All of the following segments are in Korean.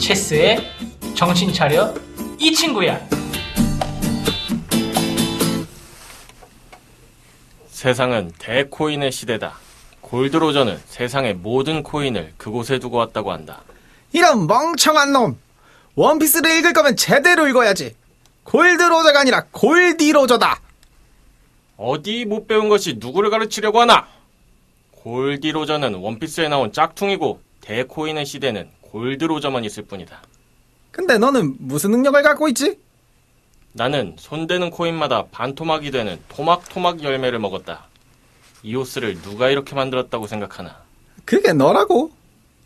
체스에 정신 차려 이 친구야. 세상은 대코인의 시대다. 골드로저는 세상의 모든 코인을 그곳에 두고 왔다고 한다. 이런 멍청한 놈! 원피스를 읽을 거면 제대로 읽어야지. 골드로저가 아니라 골디로저다. 어디 못 배운 것이 누구를 가르치려고 하나? 골디로저는 원피스에 나온 짝퉁이고 대코인의 시대는 골드로저만 있을 뿐이다. 근데 너는 무슨 능력을 갖고 있지? 나는 손대는 코인마다 반토막이 되는 토막토막 열매를 먹었다. 이오스를 누가 이렇게 만들었다고 생각하나? 그게 너라고?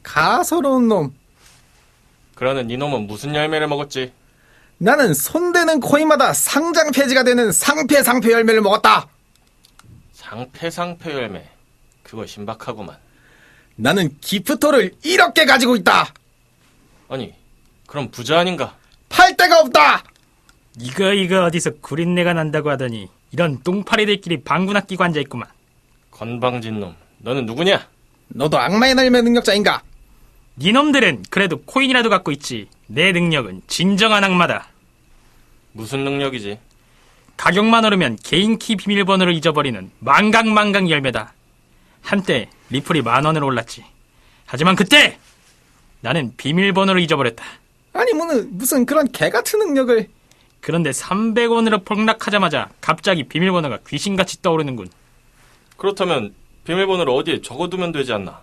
가소로운 놈. 그러는 이놈은 무슨 열매를 먹었지? 나는 손대는 코인마다 상장 폐지가 되는 상폐 열매를 먹었다. 상폐 열매. 그거 신박하구만. 나는 기프토를 이렇게 가지고 있다. 아니, 그럼 부자 아닌가? 팔 데가 없다. 이거 어디서 구린내가 난다고 하더니 이런 똥파리들끼리 방구 낚이고 앉아있구만. 건방진 놈. 너는 누구냐? 너도 악마의 날매 능력자인가? 니놈들은 그래도 코인이라도 갖고 있지. 내 능력은 진정한 악마다. 무슨 능력이지? 가격만 오르면 개인키 비밀번호를 잊어버리는 망강 열매다. 한때 리플이 10,000원으로 올랐지. 하지만 그때 나는 비밀번호를 잊어버렸다. 아니 무슨 그런 개같은 능력을. 그런데 300원으로 폭락하자마자 갑자기 비밀번호가 귀신같이 떠오르는군. 그렇다면 비밀번호를 어디에 적어두면 되지 않나?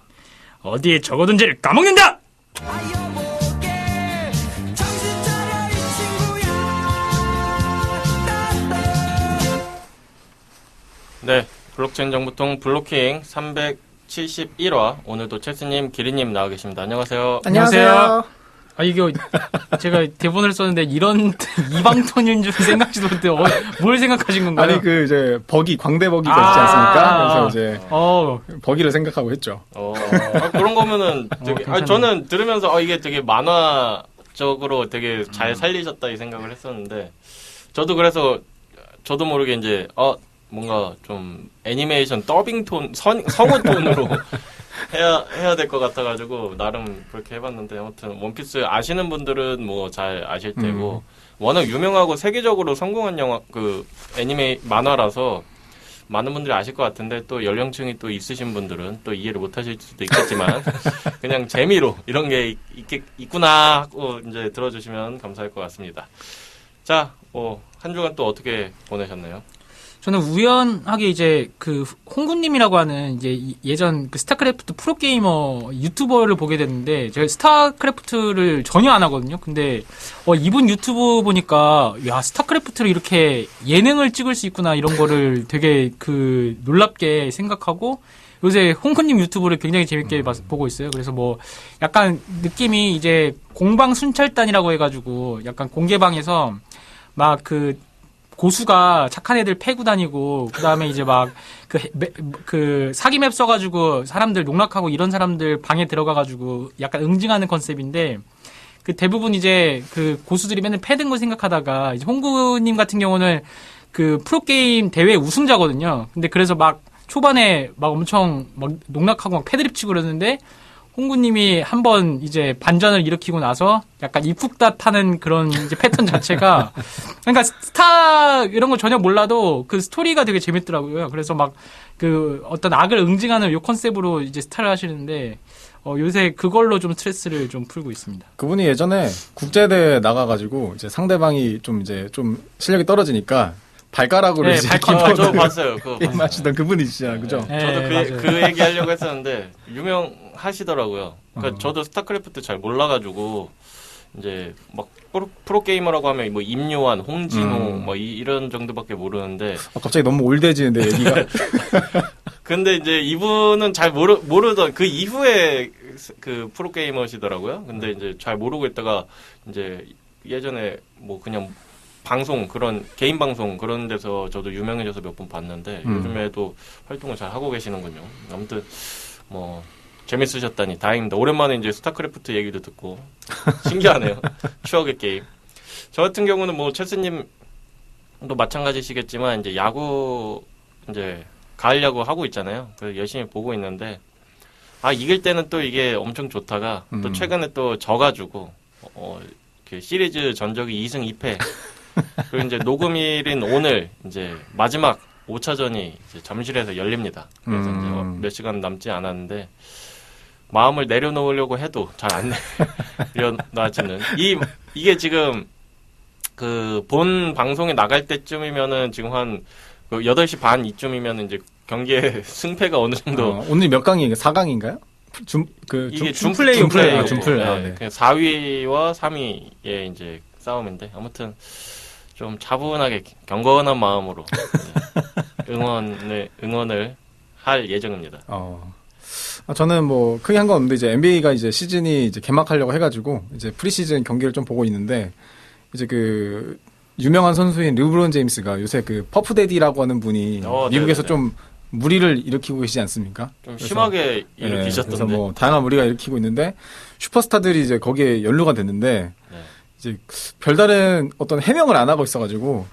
어디에 적어둔지를 까먹는다! 네, 블록체인 정보통 블로킹 371화. 오늘도 체스님, 기리님 나와 계십니다. 안녕하세요. 안녕하세요. 아, 이거, 제가 대본을 썼는데 이런 이방톤인 줄 생각지도 못해. 뭘 생각하신 건가요? 아니 이제 버기 광대 버기가 있지 않습니까? 그래서 이제 버기를 생각하고 했죠. 그런 거면은 되게, 저는 들으면서 이게 되게 만화적으로 되게 잘 살리셨다 이 생각을 했었는데, 저도 그래서 저도 모르게 이제 뭔가 좀 애니메이션 더빙 톤, 성우 톤으로 해야 될 것 같아가지고 나름 그렇게 해봤는데, 아무튼 원피스 아시는 분들은 뭐 잘 아실 테고, 워낙 유명하고 세계적으로 성공한 영화 만화라서 많은 분들이 아실 것 같은데, 또 연령층이 또 있으신 분들은 또 이해를 못 하실 수도 있겠지만 그냥 재미로 이런 게 있구나 하고 이제 들어주시면 감사할 것 같습니다. 자, 한 주간 또 어떻게 보내셨나요? 저는 우연하게 이제 그 홍구님이라고 하는 이제 예전 그 스타크래프트 프로게이머 유튜버를 보게 됐는데, 제가 스타크래프트를 전혀 안 하거든요. 근데 이분 유튜브 보니까 야, 스타크래프트를 이렇게 예능을 찍을 수 있구나 이런 거를 되게 그 놀랍게 생각하고, 요새 홍구님 유튜브를 굉장히 재밌게 보고 있어요. 그래서 뭐 약간 느낌이 이제 공방 순찰단이라고 해가지고 약간 공개방에서 막 그 고수가 착한 애들 패고 다니고, 그 다음에 이제 막, 그 사기 맵 써가지고 사람들 농락하고 이런 사람들 방에 들어가가지고 약간 응징하는 컨셉인데, 그 대부분 이제 그 고수들이 맨날 패든 거 생각하다가, 이제 홍구님 같은 경우는 그 프로게임 대회 우승자거든요. 근데 그래서 막 초반에 막 엄청 막 농락하고 막 패드립 치고 그러는데, 홍구님이 한번 이제 반전을 일으키고 나서 약간 입국닷하는 그런 이제 패턴 자체가, 그러니까 스타 이런 거 전혀 몰라도 그 스토리가 되게 재밌더라고요. 그래서 막 그 어떤 악을 응징하는 요 컨셉으로 이제 스타를 하시는데, 요새 그걸로 좀 스트레스를 좀 풀고 있습니다. 그분이 예전에 국제대회 나가가지고 이제 상대방이 좀 실력이 떨어지니까 발가락으로 네, 이제 저 봤어요. 그거 게임 하시던 그분이시잖아요, 그죠? 네, 저도 그 얘기 하려고 했었는데 유명하시더라고요. 그러니까 저도 스타크래프트 잘 몰라가지고 이제 막 프로게이머라고 하면 뭐 임요한, 홍진호 뭐 이런 정도밖에 모르는데, 갑자기 너무 올드해지는데 얘기가. 근데 이제 이분은 잘 모르던 그 이후에 그 프로게이머시더라고요. 근데 이제 잘 모르고 있다가 이제 예전에 뭐 그냥 방송, 그런 개인 방송 그런 데서 저도 유명해져서 몇 번 봤는데, 요즘에도 활동을 잘 하고 계시는군요. 아무튼 뭐 재밌으셨다니 다행입니다. 오랜만에 이제 스타크래프트 얘기도 듣고 신기하네요. 추억의 게임. 저 같은 경우는 뭐 체스님도 마찬가지시겠지만 이제 야구, 이제 가을 야구 하고 있잖아요. 그래서 열심히 보고 있는데, 이길 때는 또 이게 엄청 좋다가 또 최근에 또 져가지고 그 시리즈 전적이 2승 2패. 그리고 이제 녹음일인 오늘 이제 마지막 5차전이 이제 잠실에서 열립니다. 그래서 이제 몇 시간 남지 않았는데 마음을 내려놓으려고 해도 잘 안 내려놔지는 이게 지금 그 본 방송에 나갈 때쯤이면은 지금 한 8시 반 이쯤이면 이제 경기의 승패가 어느 정도 오늘 몇 강이에요? 4강인가요? 이게 준플레이. 준플레이. 준플. 네. 4위와 3위의 이제 싸움인데 아무튼 좀 차분하게 경건한 마음으로 응원을 할 예정입니다. 저는 뭐 크게 한 건 없는데 이제 NBA가 이제 시즌이 이제 개막하려고 해가지고 이제 프리시즌 경기를 좀 보고 있는데 이제 그 유명한 선수인 르브론 제임스가 요새 그 퍼프데디라고 하는 분이 미국에서 네네네. 좀 무리를 일으키고 계시지 않습니까? 좀 심하게 일으키셨던데. 그래서 뭐 다양한 무리가 일으키고 있는데 슈퍼스타들이 이제 거기에 연루가 됐는데 네. 이제 별다른 어떤 해명을 안 하고 있어가지고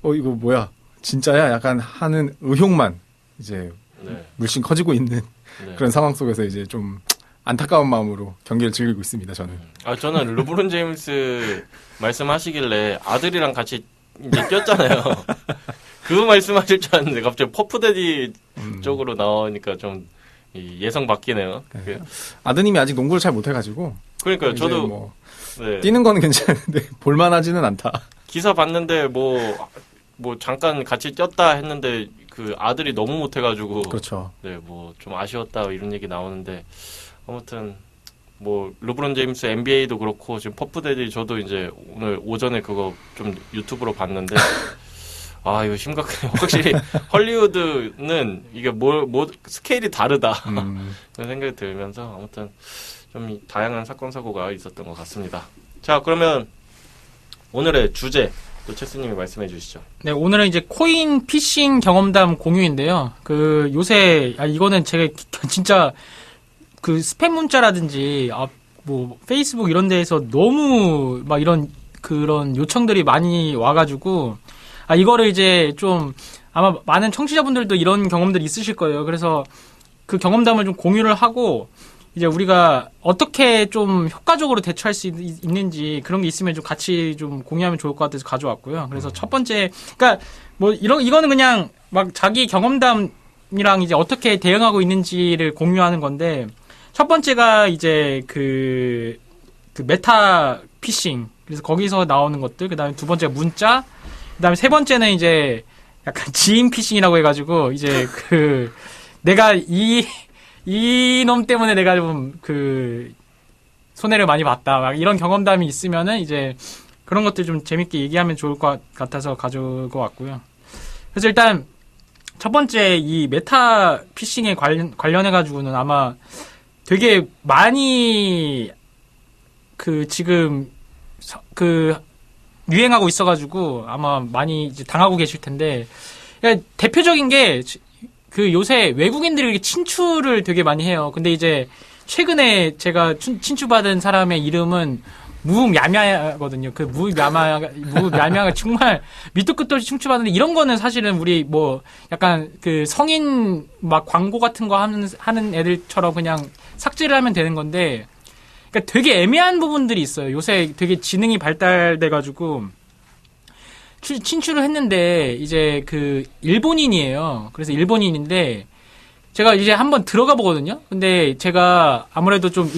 이거 뭐야 진짜야 약간 하는 의혹만 이제 네. 물씬 커지고 있는 네. 그런 상황 속에서 이제 좀 안타까운 마음으로 경기를 즐기고 있습니다. 저는. 저는 르브론 제임스 말씀하시길래 아들이랑 같이 이제 뛰었잖아요. 그 말씀하실 줄 알았는데 갑자기 퍼프데디 쪽으로 나오니까 좀 예상 바뀌네요. 아드님이 아직 농구를 잘 못해가지고. 그러니까요. 이제 저도 뭐 네. 뛰는 거는 괜찮은데 볼만하지는 않다. 기사 봤는데 뭐 잠깐 같이 뛰었다 했는데 그 아들이 너무 못해가지고 그렇죠. 네, 뭐 좀 아쉬웠다 이런 얘기 나오는데 아무튼 뭐 르브론 제임스 NBA도 그렇고 지금 퍼프데디 저도 이제 오늘 오전에 그거 좀 유튜브로 봤는데 이거 심각해요. 확실히 헐리우드는 이게 스케일이 다르다 그런 생각이 들면서 아무튼 좀 다양한 사건 사고가 있었던 것 같습니다. 자, 그러면 오늘의 주제 또 체스님이 말씀해 주시죠. 네, 오늘은 이제 코인 피싱 경험담 공유인데요. 그 요새 이거는 제가 진짜 그 스팸 문자라든지 뭐 페이스북 이런 데에서 너무 막 그런 요청들이 많이 와가지고 이거를 이제 좀 아마 많은 청취자분들도 이런 경험들이 있으실 거예요. 그래서 그 경험담을 좀 공유를 하고 이제 우리가 어떻게 좀 효과적으로 대처할 수 있는지 그런 게 있으면 좀 같이 좀 공유하면 좋을 것 같아서 가져왔고요. 그래서 첫 번째, 그러니까 뭐 이거는 그냥 막 자기 경험담이랑 이제 어떻게 대응하고 있는지를 공유하는 건데 첫 번째가 이제 그 메타 피싱. 그래서 거기서 나오는 것들. 그다음에 두 번째가 문자. 그다음에 세 번째는 이제 약간 지인 피싱이라고 해가지고 이제 내가 이놈 때문에 내가 좀 손해를 많이 봤다. 막 이런 경험담이 있으면은 이제 그런 것들 좀 재밌게 얘기하면 좋을 것 같아서 가져고 왔고요. 그래서 일단 첫 번째 이 메타 피싱에 관련해가지고는 아마 되게 많이 지금 유행하고 있어가지고 아마 많이 이제 당하고 계실 텐데 그러니까 대표적인 게 요새 외국인들이 이렇게 친추를 되게 많이 해요. 근데 이제 최근에 제가 친추받은 사람의 이름은 무야미야거든요. 그 무야미야가 정말 밑도 끝도 없이 친추받는데 이런 거는 사실은 우리 뭐 약간 성인 막 광고 같은 거 하는 애들처럼 그냥 삭제를 하면 되는 건데 그러니까 되게 애매한 부분들이 있어요. 요새 되게 지능이 발달돼가지고 친추를 했는데 이제 일본인이에요. 그래서 일본인인데 제가 이제 한번 들어가 보거든요. 근데 제가 아무래도 좀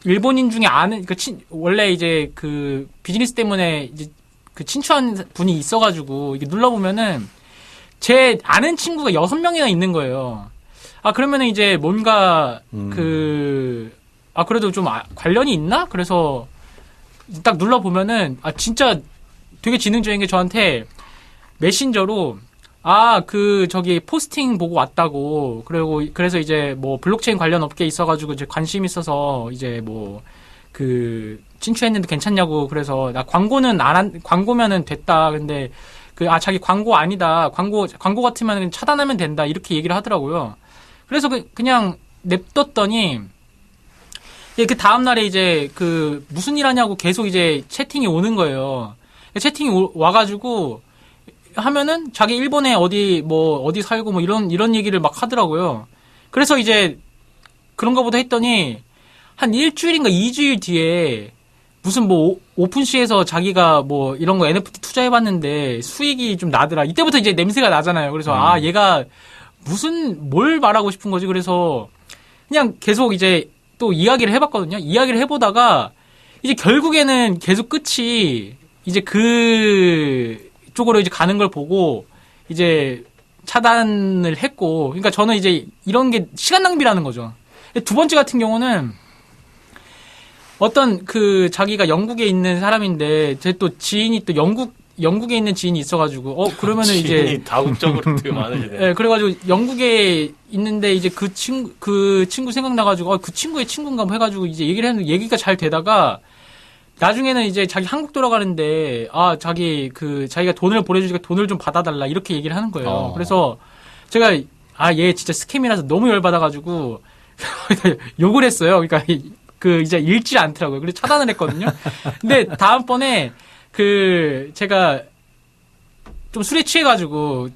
일본인 중에 아는 원래 이제 비즈니스 때문에 이제 친추한 분이 있어가지고 이게 눌러보면은 제 아는 친구가 6명이나 있는 거예요. 그러면은 이제 뭔가 그래도 좀 관련이 있나? 그래서 딱 눌러보면은 진짜 되게 지능적인 게 저한테 메신저로 저기 포스팅 보고 왔다고. 그래서 이제 뭐 블록체인 관련 업계에 있어가지고 이제 관심 있어서 이제 뭐 친추했는데 괜찮냐고. 그래서 나 광고면은 됐다. 근데 자기 광고 아니다. 광고 같으면 차단하면 된다. 이렇게 얘기를 하더라고요. 그래서 그냥 냅뒀더니 그 다음날에 이제 무슨 일 하냐고 계속 이제 채팅이 오는 거예요. 채팅이 와가지고 하면은 자기 일본에 어디 살고 뭐 이런 얘기를 막 하더라고요. 그래서 이제 그런가 보다 했더니 한 일주일인가 2주일 뒤에 무슨 뭐 오픈시에서 자기가 뭐 이런 거 NFT 투자해봤는데 수익이 좀 나더라. 이때부터 이제 냄새가 나잖아요. 그래서 아 얘가 무슨 뭘 말하고 싶은 거지. 그래서 그냥 계속 이제 또 이야기를 해봤거든요. 이야기를 해보다가 이제 결국에는 계속 끝이 이제 그 쪽으로 이제 가는 걸 보고 이제 차단을 했고, 그러니까 저는 이제 이런 게 시간 낭비라는 거죠. 두 번째 같은 경우는 어떤 그 자기가 영국에 있는 사람인데 제 또 지인이 또 영국에 있는 지인이 있어가지고 그러면은 이제 지인이 다국적으로 되게 많으시네. 네, 그래가지고 영국에 있는데 이제 그 친구 생각나가지고 그 친구의 친구인가 뭐 해가지고 이제 얘기를 했는데 얘기가 잘 되다가 나중에는 이제 자기 한국 돌아가는데 자기가 돈을 보내주니까 돈을 좀 받아달라 이렇게 얘기를 하는 거예요. 그래서 제가 얘 진짜 스캠이라서 너무 열받아가지고 욕을 했어요. 그러니까 이제 읽질 않더라고요. 그래서 차단을 했거든요. 근데 다음번에 제가 좀 술에 취해가지고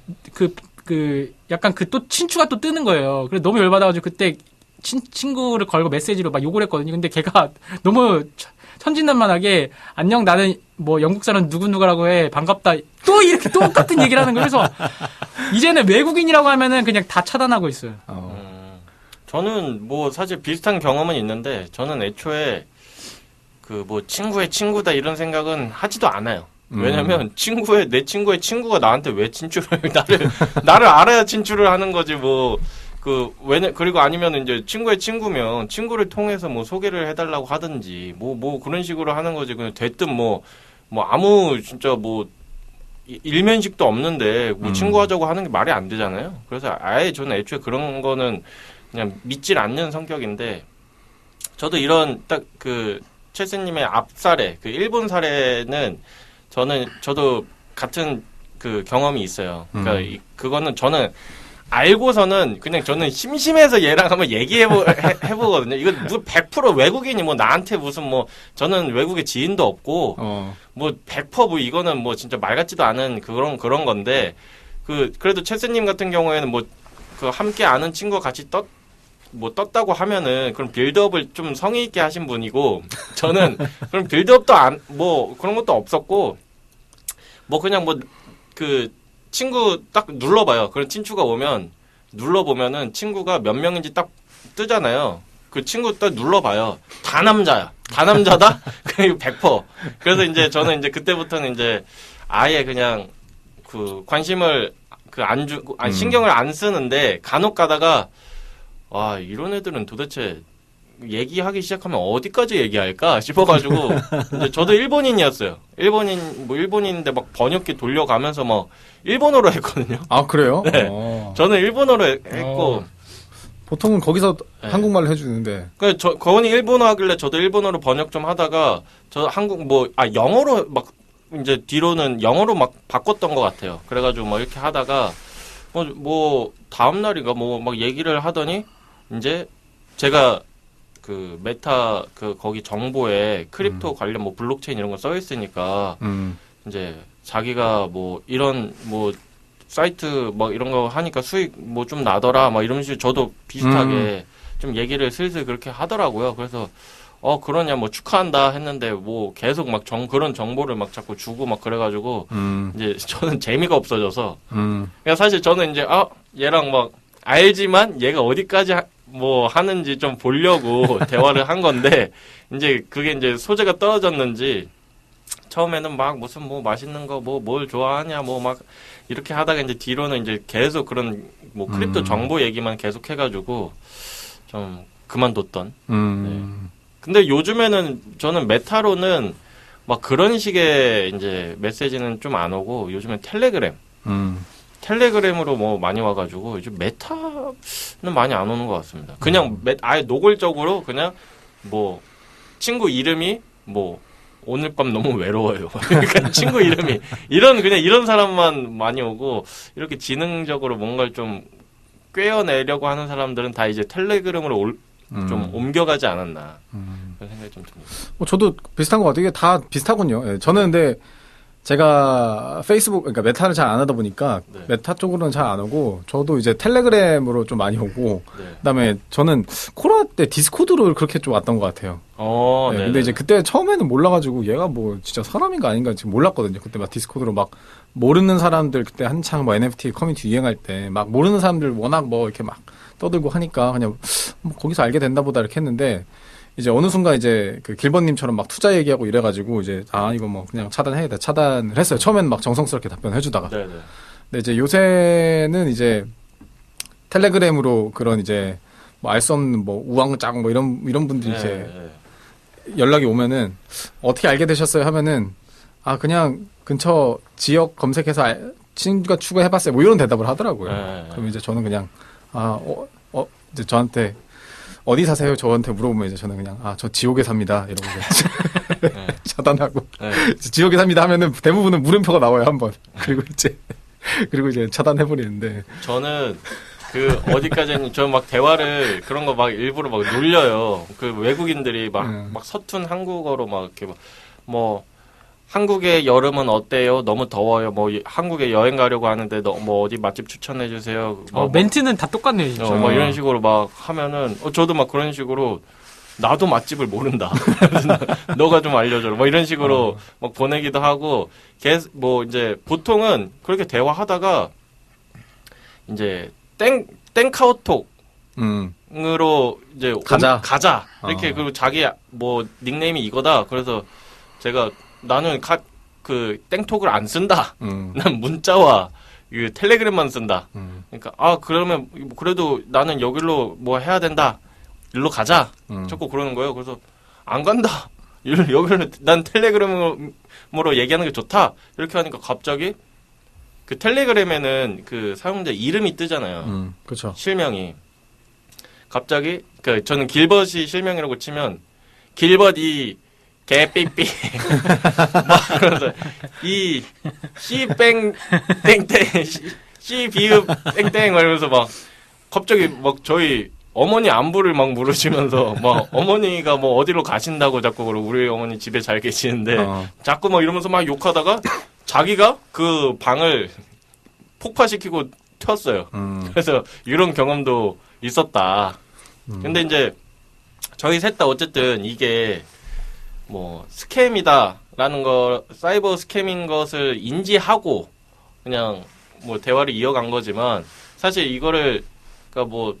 약간 또 친추가 또 뜨는 거예요. 그래서 너무 열받아가지고 그때 친구를 걸고 메시지로 막 욕을 했거든요. 근데 걔가 너무 천진난만하게 안녕 나는 뭐 영국 사람 누구누구라고 해 반갑다 또 이렇게 똑같은 얘기를 하는 거예요. 그래서 이제는 외국인이라고 하면은 그냥 다 차단하고 있어요. 저는 뭐 사실 비슷한 경험은 있는데 저는 애초에 그 뭐 친구의 친구다 이런 생각은 하지도 않아요. 왜냐면 내 친구의 친구가 나한테 왜 친추를 나를 알아야 친추를 하는 거지 뭐. 그리고 아니면 이제 친구의 친구면 친구를 통해서 뭐 소개를 해달라고 하든지 뭐 그런 식으로 하는 거지. 그냥 됐든 뭐 아무 진짜 뭐 일면식도 없는데 뭐 친구 하자고 하는 게 말이 안 되잖아요. 그래서 아예 저는 애초에 그런 거는 그냥 믿질 않는 성격인데 저도 이런 딱 최스님의 앞 사례, 일본 사례는 저도 같은 경험이 있어요. 그러니까 그거는 저는 알고서는 그냥 저는 심심해서 얘랑 한번 해보거든요. 이건 100% 외국인이 뭐 나한테 무슨 뭐 저는 외국에 지인도 없고 뭐 100% 뭐 이거는 뭐 진짜 말 같지도 않은 그런 건데 그래도 체스님 같은 경우에는 뭐 함께 아는 친구가 같이 떴다고 하면은 그런 빌드업을 좀 성의 있게 하신 분이고 저는 그런 빌드업도 뭐 그런 것도 없었고 뭐 그냥 친구 딱 눌러봐요. 그런 친추가 오면 눌러보면은 친구가 몇 명인지 딱 뜨잖아요. 그 친구 딱 눌러봐요. 다 남자야. 다 남자다? 그냥 100%. 그래서 이제 저는 이제 그때부터는 이제 아예 그냥 관심을 안 주고 신경을 안 쓰는데 간혹 가다가 와 이런 애들은 도대체 얘기하기 시작하면 어디까지 얘기할까 싶어가지고 이제 저도 일본인이었어요. 일본인인데 막 번역기 돌려가면서 막 일본어로 했거든요. 아 그래요? 네. 저는 일본어로 했고 보통은 거기서 네. 한국말을 해주는데. 거원이 일본어 하길래 저도 일본어로 번역 좀 하다가 저 영어로 막 이제 뒤로는 영어로 막 바꿨던 것 같아요. 그래가지고 막 이렇게 하다가 뭐 다음 날인가 뭐 막 얘기를 하더니 이제 제가 메타 거기 정보에 크립토 관련 뭐 블록체인 이런 거 써 있으니까 이제 자기가 뭐 이런 뭐 사이트 뭐 이런 거 하니까 수익 뭐 좀 나더라 막 이런 식으로 저도 비슷하게 좀 얘기를 슬슬 그렇게 하더라고요. 그래서 그러냐 뭐 축하한다 했는데 뭐 계속 막 그런 정보를 막 자꾸 주고 막 그래가지고 이제 저는 재미가 없어져서 그냥 사실 저는 이제 얘랑 막 알지만 얘가 어디까지 뭐 하는지 좀 보려고 대화를 한 건데 이제 그게 이제 소재가 떨어졌는지 처음에는 막 무슨 뭐 맛있는 거 뭐 뭘 좋아하냐 뭐 막 이렇게 하다가 이제 뒤로는 이제 계속 그런 뭐 크립토 정보 얘기만 계속 해가지고 좀 그만뒀던. 네. 근데 요즘에는 저는 메타로는 막 그런 식의 이제 메시지는 좀 안 오고 요즘엔 텔레그램으로 뭐 많이 와가지고 요즘 메타는 많이 안 오는 것 같습니다. 그냥 아예 노골적으로 그냥 뭐 친구 이름이 뭐 오늘 밤 너무 외로워요. 그러니까 친구 이름이 이런 사람만 많이 오고 이렇게 지능적으로 뭔가를 좀 꿰어내려고 하는 사람들은 다 이제 텔레그램으로 좀 옮겨가지 않았나 그런 생각이 좀 듭니다. 저도 비슷한 것 같아요. 이게 다 비슷하군요. 예, 저는 근데 제가 페이스북, 그러니까 메타를 잘 안 하다 보니까 네. 메타 쪽으로는 잘 안 오고 저도 이제 텔레그램으로 좀 많이 오고 네. 그다음에 저는 코로나 때 디스코드로 그렇게 좀 왔던 것 같아요. 네, 네. 근데 이제 그때 처음에는 몰라가지고 얘가 뭐 진짜 사람인가 아닌가 지금 몰랐거든요. 그때 막 디스코드로 막 모르는 사람들 그때 한창 뭐 NFT 커뮤니티 유행할 때 막 모르는 사람들 워낙 뭐 이렇게 막 떠들고 하니까 그냥 뭐 거기서 알게 된다 보다 이렇게 했는데 이제 어느 순간 이제 그 길번님처럼 막 투자 얘기하고 이래가지고 이제 이거 뭐 그냥 차단해야겠다 차단을 했어요. 처음에는 막 정성스럽게 답변해주다가. 네네. 근데 이제 요새는 이제 텔레그램으로 그런 이제 뭐 알 수 없는 뭐 우왕짱 뭐 이런 분들이 네, 이제 네. 연락이 오면은 어떻게 알게 되셨어요 하면은 그냥 근처 지역 검색해서 친구가 추가해봤어요. 뭐 이런 대답을 하더라고요. 네. 그럼 이제 저는 그냥 이제 저한테 어디 사세요? 저한테 물어보면 이제 저는 그냥 저 지옥에 삽니다. 이러고 이제 네. 차단하고 네. 지옥에 삽니다 하면은 대부분은 물음표가 나와요 한번. 그리고 이제 차단해버리는데. 저는 그 어디까지는 저 막 대화를 그런 거 막 일부러 막 놀려요. 그 외국인들이 막 서툰 한국어로 막 이렇게 뭐 한국의 여름은 어때요? 너무 더워요. 뭐 한국에 여행 가려고 하는데 뭐 어디 맛집 추천해 주세요. 멘트는 다 똑같네요. 진짜. 뭐 이런 식으로 막 하면은 저도 막 그런 식으로 나도 맛집을 모른다. 너가 좀 알려줘라. 뭐 이런 식으로 막 보내기도 하고 뭐 이제 보통은 그렇게 대화하다가 이제 땡카오톡 으로 이제 가자 이렇게 그리고 자기 뭐 닉네임이 이거다. 그래서 제가 나는 그 땡톡을 안 쓴다. 난 문자와 그 텔레그램만 쓴다. 그러니까 그러면 그래도 나는 여기로 뭐 해야 된다. 일로 가자. 자꾸 그러는 거예요. 그래서 안 간다. 여기는 난 텔레그램으로 얘기하는 게 좋다. 이렇게 하니까 갑자기 그 텔레그램에는 그 사용자 이름이 뜨잖아요. 그렇죠. 실명이. 갑자기 저는 길벗이 실명이라고 치면 길벗이 개삐삐 막 그러면서 이 씨뺑 땡땡 씨 비읍 땡땡 이러면서 막 갑자기 막 저희 어머니 안부를 막 물으시면서 막 어머니가 뭐 어디로 가신다고 자꾸 그러고 우리 어머니 집에 잘 계시는데 자꾸 막 이러면서 막 욕하다가 자기가 그 방을 폭파시키고 튀었어요. 그래서 이런 경험도 있었다. 근데 이제 저희 셋 다 어쨌든 이게 뭐 스캠이다라는 거 사이버 스캠인 것을 인지하고 그냥 뭐 대화를 이어간 거지만 사실 이거를 그러니까 뭐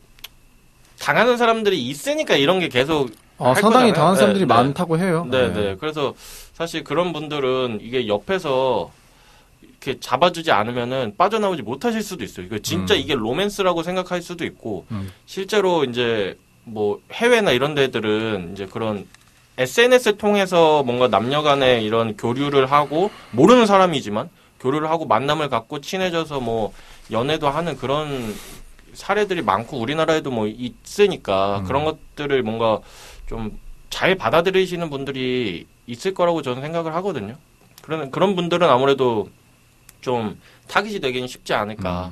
당하는 사람들이 있으니까 이런 게 계속 상당히 당하는 사람들이 네, 많다고 해요. 네. 그래서 사실 그런 분들은 이게 옆에서 이렇게 잡아주지 않으면은 빠져나오지 못하실 수도 있어요. 이거 진짜 이게 로맨스라고 생각할 수도 있고 실제로 이제 뭐 해외나 이런 데들은 이제 그런 SNS 통해서 뭔가 남녀간의 이런 교류를 하고 모르는 사람이지만 교류를 하고 만남을 갖고 친해져서 뭐 연애도 하는 그런 사례들이 많고 우리나라에도 뭐 있으니까 그런 것들을 뭔가 좀 잘 받아들이시는 분들이 있을 거라고 저는 생각을 하거든요. 그런 분들은 아무래도 좀 타깃이 되기는 쉽지 않을까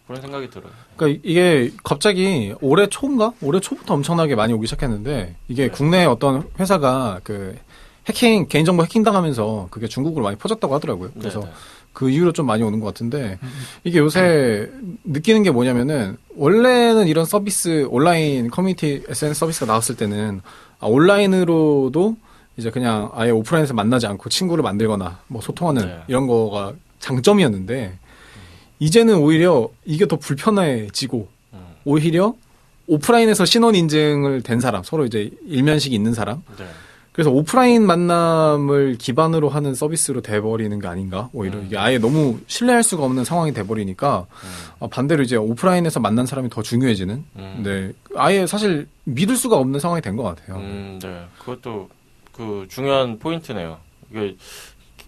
그런 생각이 들어요. 그러니까 이게 갑자기 올해 초인가? 올해 초부터 엄청나게 많이 오기 시작했는데 이게 국내 어떤 회사가 그 개인정보 해킹 당하면서 그게 중국으로 많이 퍼졌다고 하더라고요. 그래서 그 이후로 좀 많이 오는 것 같은데 이게 요새 느끼는 게 뭐냐면은 원래는 이런 서비스 온라인 커뮤니티 SNS 서비스가 나왔을 때는 온라인으로도 이제 그냥 아예 오프라인에서 만나지 않고 친구를 만들거나 뭐 소통하는 이런 거가 장점이었는데 이제는 오히려 이게 더 불편해지고 오히려 오프라인에서 신원 인증을 된 사람 서로 이제 일면식이 있는 사람 그래서 오프라인 만남을 기반으로 하는 서비스로 돼버리는 게 아닌가 오히려 이게 아예 너무 신뢰할 수가 없는 상황이 돼버리니까 반대로 이제 오프라인에서 만난 사람이 더 중요해지는 네 아예 사실 믿을 수가 없는 상황이 된 것 같아요. 네 그것도 그 중요한 포인트네요. 이게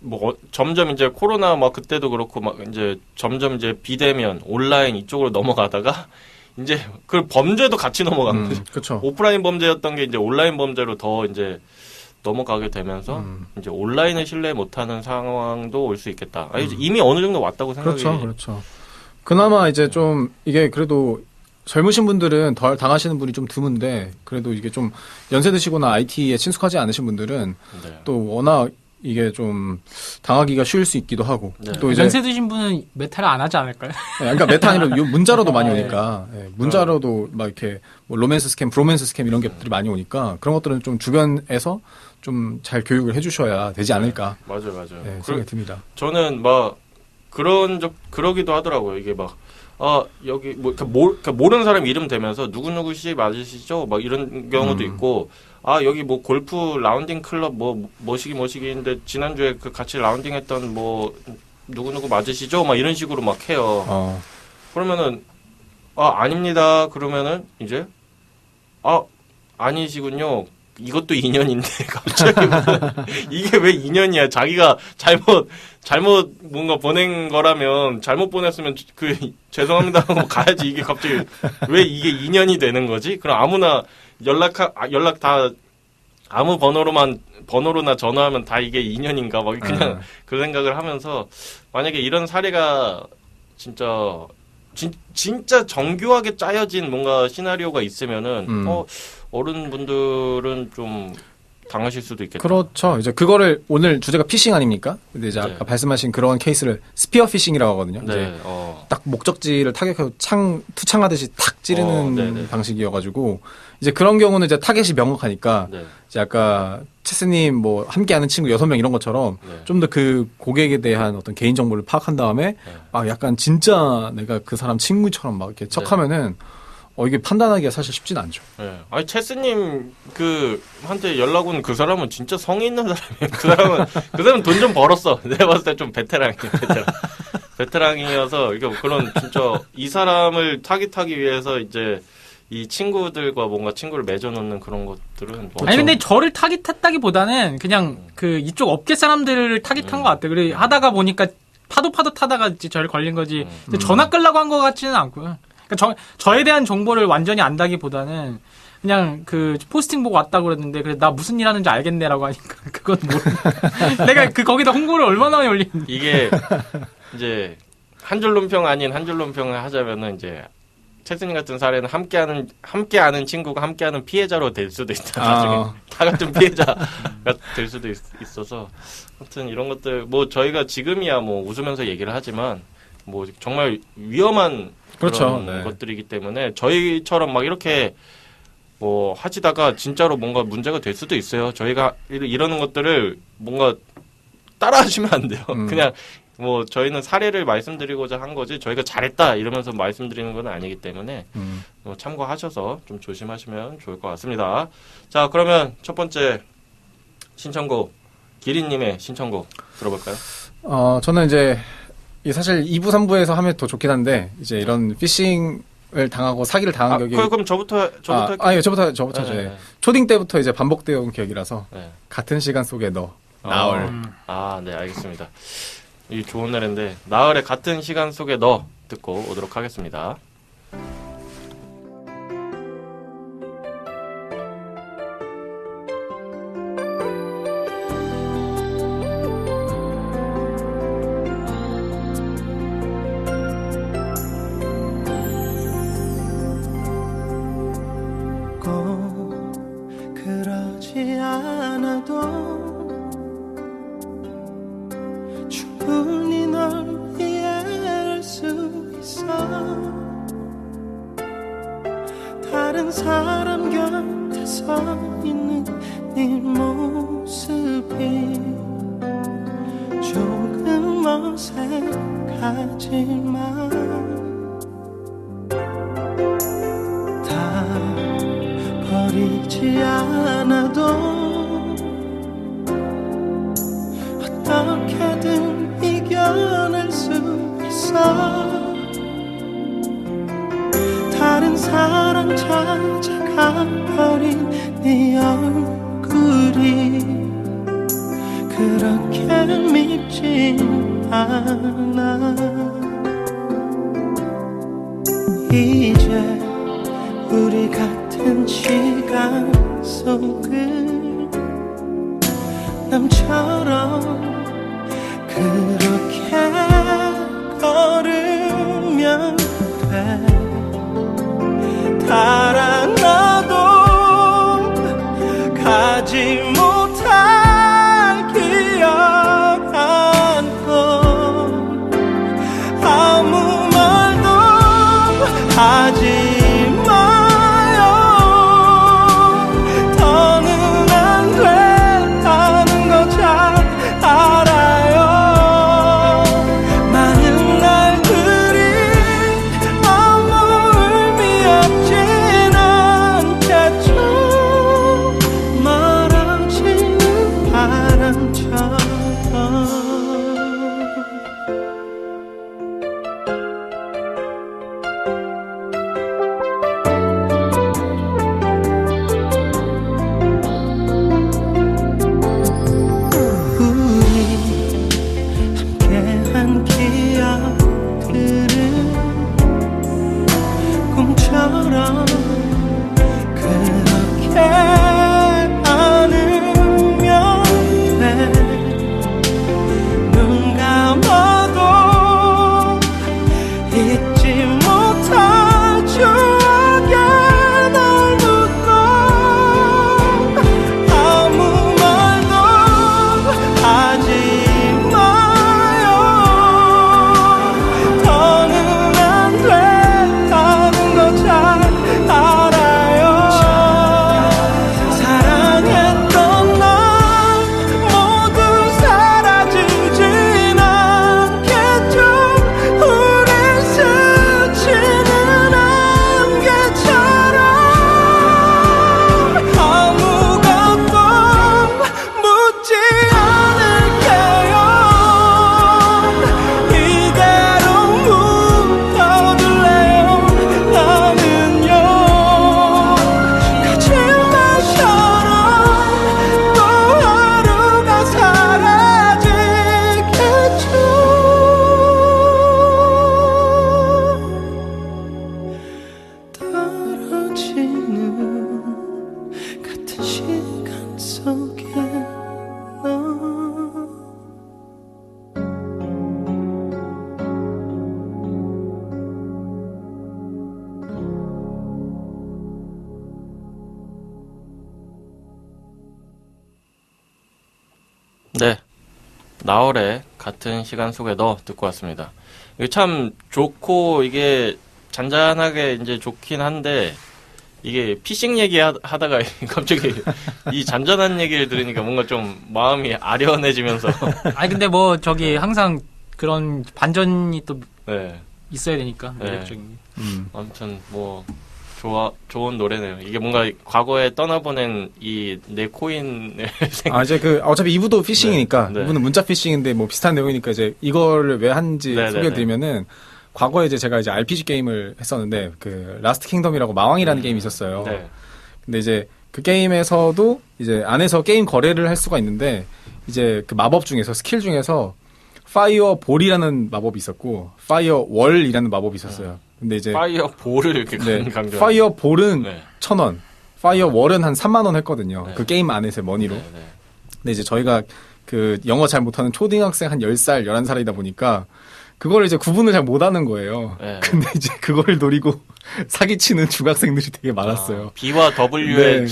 뭐 점점 이제 코로나 막 그때도 그렇고 막 이제 점점 이제 비대면 온라인 이쪽으로 넘어가다가 이제 그 범죄도 같이 넘어가는 거죠. 그렇죠. 오프라인 범죄였던 게 이제 온라인 범죄로 더 이제 넘어가게 되면서 이제 온라인을 신뢰 못하는 상황도 올 수 있겠다. 이미 어느 정도 왔다고 생각이. 그렇죠. 그나마 이제 좀 이게 그래도 젊으신 분들은 덜 당하시는 분이 좀 드문데 그래도 이게 좀 연세 드시거나 IT에 친숙하지 않으신 분들은 또 워낙 이게 좀 당하기가 쉬울 수 있기도 하고 네. 또 이제 연세 드신 분은 메타를 안 하지 않을까요? 그러니까 메타 아니라 문자로도 많이 오니까 문자로도 막 이렇게 뭐 로맨스 스캠, 브로맨스 스캠 이런 것들이 많이 오니까 그런 것들은 좀 주변에서 좀 잘 교육을 해주셔야 되지 않을까. 맞아요. 네, 생각이 듭니다. 저는 막 그러기도 하더라고요. 이게 막 여기 그러니까 모르는 사람 이름 대면서 누구누구 씨 맞으시죠? 막 이런 경우도 있고 여기 뭐 골프 라운딩 클럽 뭐 뭐시기인데 지난주에 그 같이 라운딩 했던 뭐 누구누구 맞으시죠? 막 이런 식으로 막 해요. 그러면은 아닙니다. 그러면은 이제 아니시군요. 이것도 인연인데 갑자기 이게 왜 인연이야? 자기가 잘못 뭔가 보낸 거라면 잘못 보냈으면 죄송합니다 하고 가야지. 이게 갑자기 왜 이게 인연이 되는 거지? 그럼 아무나 연락 다 아무 번호로나 전화하면 다 이게 인연인가? 막 그냥 그 생각을 하면서 만약에 이런 사례가 진짜 정교하게 짜여진 뭔가 시나리오가 있으면은 어른분들은 좀 당하실 수도 있겠다. 그렇죠. 이제 그거를 오늘 주제가 피싱 아닙니까? 근데 이제 네. 아까 말씀하신 그런 케이스를 스피어 피싱이라고 하거든요. 네. 이제 딱 목적지를 타격해서 투창하듯이 탁 찌르는 네네. 방식이어가지고 이제 그런 경우는 이제 타겟이 명확하니까 네. 이제 아까 체스님 뭐 함께하는 친구 6명 이런 것처럼 네. 좀 더 그 고객에 대한 어떤 개인 정보를 파악한 다음에 막 약간 진짜 내가 그 사람 친구처럼 막 이렇게 척하면은 이게 판단하기가 사실 쉽진 않죠. 네. 아니 체스님 한테 연락 온 그 사람은 진짜 성의 있는 사람이에요. 그 사람은 돈 좀 벌었어. 내가 봤을 때 좀 베테랑이에요. 베테랑이어서 이게 그런 진짜 이 사람을 타깃하기 위해서 이제 이 친구들과 뭔가 친구를 맺어놓는 그런 것들은 아니 근데 저를 타깃했다기보다는 그냥 그 이쪽 업계 사람들을 타깃한 것 같아요. 그래 하다가 보니까 파도 타다가 이제 저를 걸린 거지. 근데 전화 끌라고 한 것 같지는 않고요. 그러니까 저에 대한 정보를 완전히 안다기보다는 그냥 그 포스팅 보고 왔다고 그랬는데 그래 나 무슨 일 하는지 알겠네라고 하니까 그건 모르니까 내가 거기다 홍보를 얼마나 많이 올리는데 이게 이제 한 줄 논평 아닌 한 줄 논평을 하자면은 이제 체스님 같은 사례는 함께하는 친구가 함께하는 피해자로 될 수도 있다. 나중에 다 같은 피해자가 될 수도 있어서 아무튼 이런 것들 뭐 저희가 지금이야 뭐 웃으면서 얘기를 하지만 뭐 정말 위험한 그렇죠. 그런 것들이기 때문에 저희처럼 막 이렇게 뭐 하시다가 진짜로 뭔가 문제가 될 수도 있어요. 저희가 이러는 것들을 뭔가 따라하시면 안 돼요. 그냥 뭐 저희는 사례를 말씀드리고자 한 거지 저희가 잘했다 이러면서 말씀드리는 건 아니기 때문에 뭐 참고하셔서 좀 조심하시면 좋을 것 같습니다. 자 그러면 첫 번째 신청곡 기린님의 신청곡 들어볼까요? 저는 이제 사실 2부, 3부에서 하면 더 좋긴 한데 이제 이런 피싱을 당하고 사기를 당한 격이 그럼 저부터 할게요. 저부터 네, 네. 초딩 때부터 이제 반복되어 온 기억이라서 네. 같은 시간 속에 너 나얼. 네, 알겠습니다. 이 좋은 날인데 나얼의 같은 시간 속에 너 듣고 오도록 하겠습니다. 꼭 그러지 않아도 충분히 널 이해할 수 있어. 다른 사람 곁에 서 있는 네 모습이 조금 어색하지만 다 버리지 않아도 어떻게든 이겨낼 수 있어. 다른 사람 찾아가 버린 네 얼굴이 그렇게 밉진 않아. 이제 우리 같은 시간 속을 남처럼 그렇게 걸으면 돼. 달아나도 가지 못할 기억 것처럼 그렇게 안으면 돼. 눈 감아도 잊지 못할 추억에 널 묻고 아무 말도 하지 마요. 더는 안 된다는 거 잘 알아요. 사랑했던 나 모두 사라지진 않겠죠. 우릴 스치는 안개처럼 아무것도 묻지 않을게요. 이대로 묻어둘래요. 나는요 거짓말처럼 또 하루가 사라지겠죠. 떨어지는 같은 시간 속에 너 네. 나월의 같은 시간 속에 너 듣고 왔습니다. 이게 참 좋고 이게 잔잔하게 이제 좋긴 한데 이게 피싱 얘기 하다가 갑자기 이 잔잔한 얘기를 들으니까 뭔가 좀 마음이 아련해지면서 아니 근데 뭐 저기 항상 그런 반전이 또 네. 있어야 되니까 네. 매력적인 게. 아무튼 뭐 좋은 노래네요. 이게 뭔가 과거에 떠나보낸 이 내 코인을 이제 어차피 2부도 피싱이니까 네. 2부는 문자 피싱인데 뭐 비슷한 내용이니까 이제 이거를 왜 하는지 네, 소개해드리면은 과거에 이제 제가 이제 RPG 게임을 했었는데 그 라스트 킹덤이라고 마왕이라는 게임이 있었어요. 네. 근데 이제 그 게임에서도 이제 안에서 게임 거래를 할 수가 있는데 이제 그 마법 중에서 스킬 중에서 파이어 볼이라는 마법이 있었고 파이어 월이라는 마법이 있었어요. 근데 이제 파이어 볼을 이렇게 네, 강조. 파이어 볼은 네. 1,000원, 파이어 월은 한 3만 원 했거든요. 네. 그 게임 안에서 머니로. 네, 네. 근데 이제 저희가 그 영어 잘 못하는 초등학생 한 10살, 11살이다 보니까 그걸 이제 구분을 잘 못하는 거예요. 네. 근데 이제 그걸 노리고 사기치는 중학생들이 되게 많았어요. B와 W의 네.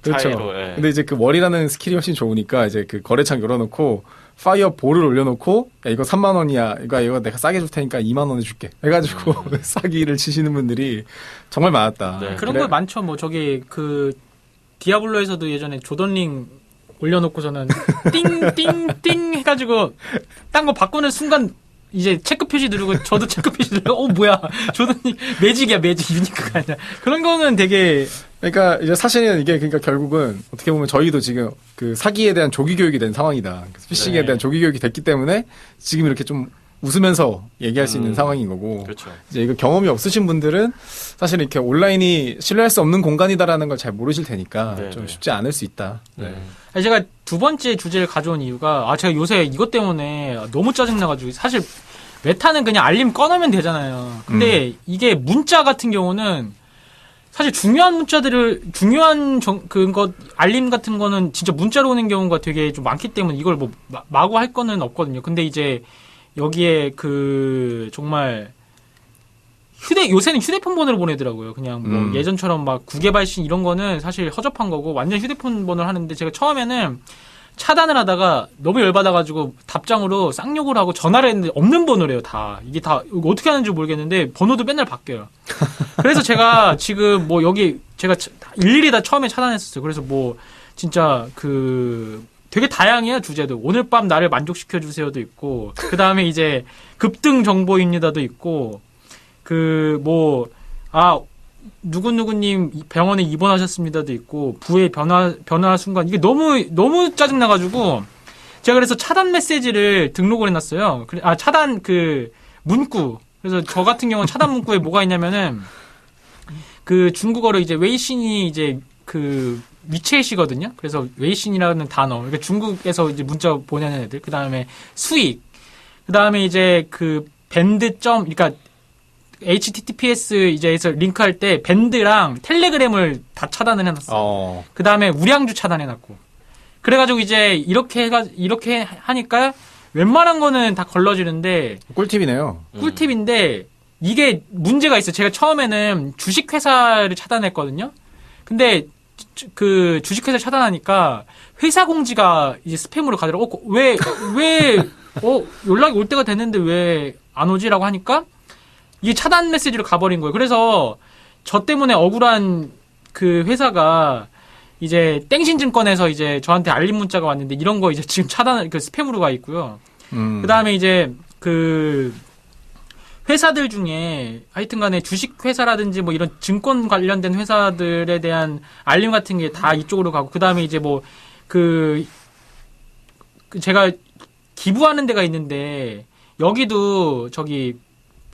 그렇죠. 차이로. 예. 근데 이제 그 월이라는 스킬이 훨씬 좋으니까 이제 그 거래창 열어놓고 파이어 볼을 올려놓고 야 이거 3만 원이야. 이거 내가 싸게 줄 테니까 2만 원에 줄게. 해가지고 사기를 치시는 분들이 정말 많았다. 네. 그런 그래- 거 많죠. 뭐 저기 그 디아블로에서도 예전에 조던링 올려놓고서는 띵띵띵 해가지고 딴 거 바꾸는 순간 이제 체크 표시 누르고 저도 체크 표시 누르고 뭐야 조던링 매직이야 매직 유니크가 아니라 그런 거는 되게 그러니까 이제 사실은 이게 그러니까 결국은 어떻게 보면 저희도 지금 그 사기에 대한 조기 교육이 된 상황이다. 피싱에 네. 대한 조기 교육이 됐기 때문에 지금 이렇게 좀 웃으면서 얘기할 수 있는 상황인 거고. 그렇죠. 이제 이거 경험이 없으신 분들은 사실 이렇게 온라인이 신뢰할 수 없는 공간이다라는 걸 잘 모르실 테니까 네, 좀 네. 쉽지 않을 수 있다. 네. 아니, 제가 두 번째 주제를 가져온 이유가 제가 요새 이것 때문에 너무 짜증나가지고 사실 메타는 그냥 알림 꺼놓으면 되잖아요. 근데 이게 문자 같은 경우는 사실 중요한 문자들을 중요한 그거 알림 같은 거는 진짜 문자로 오는 경우가 되게 좀 많기 때문에 이걸 뭐 마구 할 거는 없거든요. 근데 이제 여기에 그 정말 요새는 휴대폰 번호를 보내더라고요. 그냥 뭐 예전처럼 막 구개발신 이런 거는 사실 허접한 거고 완전 휴대폰 번호를 하는데 제가 처음에는 차단을 하다가 너무 열받아가지고 답장으로 쌍욕을 하고 전화를 했는데 없는 번호래요, 다. 이게 다 어떻게 하는지 모르겠는데 번호도 맨날 바뀌어요. 그래서 제가 지금 뭐 여기 제가 일일이 다 처음에 차단했었어요. 그래서 뭐 진짜 그 되게 다양해요, 주제도. 오늘 밤 나를 만족시켜주세요도 있고, 그 다음에 이제 급등 정보입니다도 있고, 누구누구님 병원에 입원하셨습니다도 있고, 부의 변화 순간, 이게 너무 짜증나가지고, 제가 그래서 차단 메시지를 등록을 해놨어요. 차단 문구. 그래서 저 같은 경우는 차단 문구에 뭐가 있냐면은, 중국어로 이제 웨이신이 이제 위챗이거든요. 그래서 웨이신이라는 단어. 그러니까 중국에서 이제 문자 보내는 애들. 그 다음에 수익. 그 다음에 이제 밴드 그러니까 HTTPS 이제에서 링크할 때 밴드랑 텔레그램을 다 차단을 해놨어. 그 다음에 우량주 차단해놨고. 그래가지고 이제 이렇게 하니까 웬만한 거는 다 걸러지는데 꿀팁이네요. 꿀팁인데 이게 문제가 있어. 제가 처음에는 주식회사를 차단했거든요. 근데 그 주식회사 차단하니까 회사 공지가 이제 스팸으로 가더라고. 왜 연락이 올 때가 됐는데 왜 안 오지라고 하니까 이게 차단 메시지로 가버린 거예요. 그래서 저 때문에 억울한 그 회사가 이제 땡신증권에서 이제 저한테 알림 문자가 왔는데 이런 거 이제 지금 차단 그 스팸으로 가 있고요. 그 다음에 이제 그 회사들 중에 하여튼간에 주식 회사라든지 뭐 이런 증권 관련된 회사들에 대한 알림 같은 게 다 이쪽으로 가고 그 다음에 이제 뭐 그 제가 기부하는 데가 있는데 여기도 저기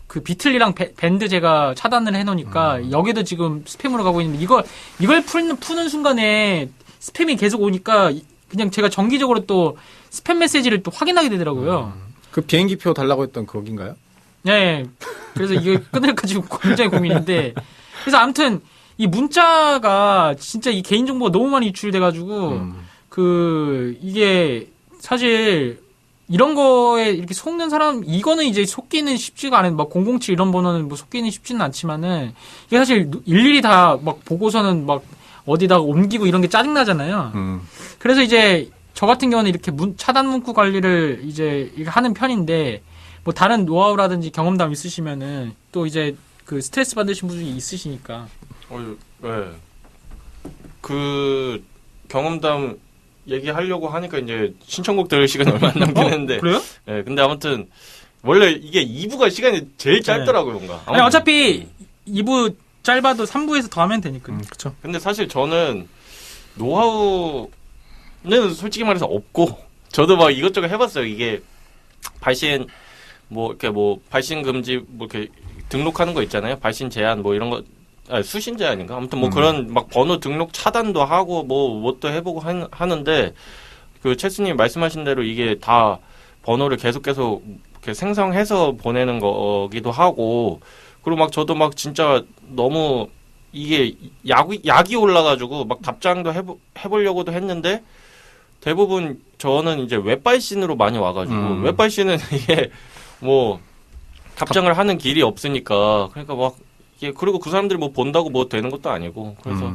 그 비틀리랑 밴드 제가 차단을 해놓으니까 여기도 지금 스팸으로 가고 있는데 이걸 푸는 순간에 스팸이 계속 오니까 그냥 제가 정기적으로 또 스팸 메시지를 또 확인하게 되더라고요. 그 비행기표 달라고 했던 거긴가요? 네. 그래서 이거 끊을까지고 굉장히 고민인데. 그래서 아무튼 이 문자가 진짜 이 개인정보가 너무 많이 유출돼가지고 이게 사실 이런 거에 이렇게 속는 사람, 이거는 이제 속기는 쉽지가 않은, 막 007 이런 번호는 뭐 속기는 쉽지는 않지만은, 이게 사실 일일이 다 막 보고서는 막 어디다가 옮기고 이런 게 짜증나잖아요. 그래서 이제 저 같은 경우는 이렇게 차단 문구 관리를 이제 하는 편인데, 뭐 다른 노하우라든지 경험담 있으시면은 또 이제 그 스트레스 받으신 분이 있으시니까. 네. 그 경험담 얘기하려고 하니까 이제 신청곡 들을 시간이 얼마 안 남긴 했는데. 그래요? 네, 근데 아무튼 원래 이게 2부가 시간이 제일 짧더라고요, 뭔가. 아니, 어차피 2부 짧아도 3부에서 더 하면 되니까. 그쵸. 근데 사실 저는 노하우는 솔직히 말해서 없고, 저도 막 이것저것 해봤어요. 이게 발신 뭐 이렇게 뭐 발신 금지 뭐 이렇게 등록하는 거 있잖아요. 발신 제한 뭐 이런 거. 수신 제한인가? 아무튼 뭐 그런 막 번호 등록 차단도 하고 뭣도 해보고 하는데 그 체스님 말씀하신 대로 이게 다 번호를 계속 이렇게 생성해서 보내는 거기도 하고 그리고 막 저도 막 진짜 너무 이게 약이 올라가지고 막 답장도 해보려고도 했는데 대부분 저는 이제 웹발신으로 많이 와가지고 웹발신은 이게 뭐 답장을 하는 길이 없으니까 그러니까 막 예, 그리고 그 사람들이 뭐 본다고 뭐 되는 것도 아니고 그래서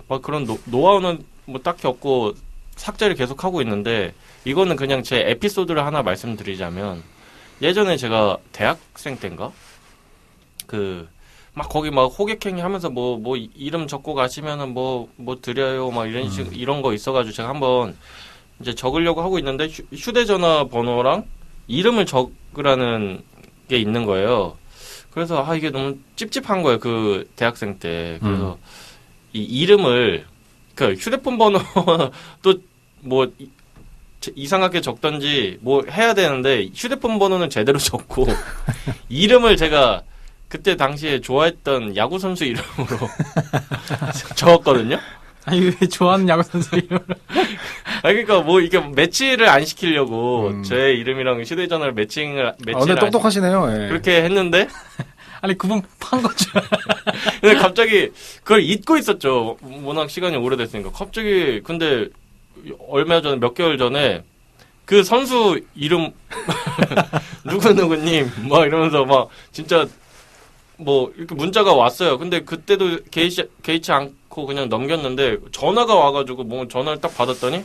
막 그런 노하우는 뭐 딱히 없고 삭제를 계속 하고 있는데 이거는 그냥 제 에피소드를 하나 말씀드리자면 예전에 제가 대학생 때인가 그 막 거기 막 호객행위 하면서 뭐 이름 적고 가시면은 뭐 드려요 막 이런 거 있어가지고 제가 한번 이제 적으려고 하고 있는데 휴대전화 번호랑 이름을 적으라는 게 있는 거예요. 그래서 이게 너무 찝찝한 거예요. 그 대학생 때. 그래서 이 이름을 그 휴대폰 번호도 뭐 이상하게 적던지 뭐 해야 되는데 휴대폰 번호는 제대로 적고 이름을 제가 그때 당시에 좋아했던 야구 선수 이름으로 적었거든요. 아니 왜 좋아하는 야구 선수 이름으로? 그러니까 뭐 이게 매치를 안 시키려고 제 이름이랑 휴대전화를 매치를 근데 똑똑하시네요. 예. 그렇게 했는데 아니 그분 판 거죠. 근데 갑자기 그걸 잊고 있었죠. 워낙 시간이 오래됐으니까. 갑자기 근데 얼마 전에 몇 개월 전에 그 선수 이름 누구님 막 이러면서 막 진짜 뭐 이렇게 문자가 왔어요. 근데 그때도 개의치 않고 그냥 넘겼는데 전화가 와가지고 뭐 전화를 딱 받았더니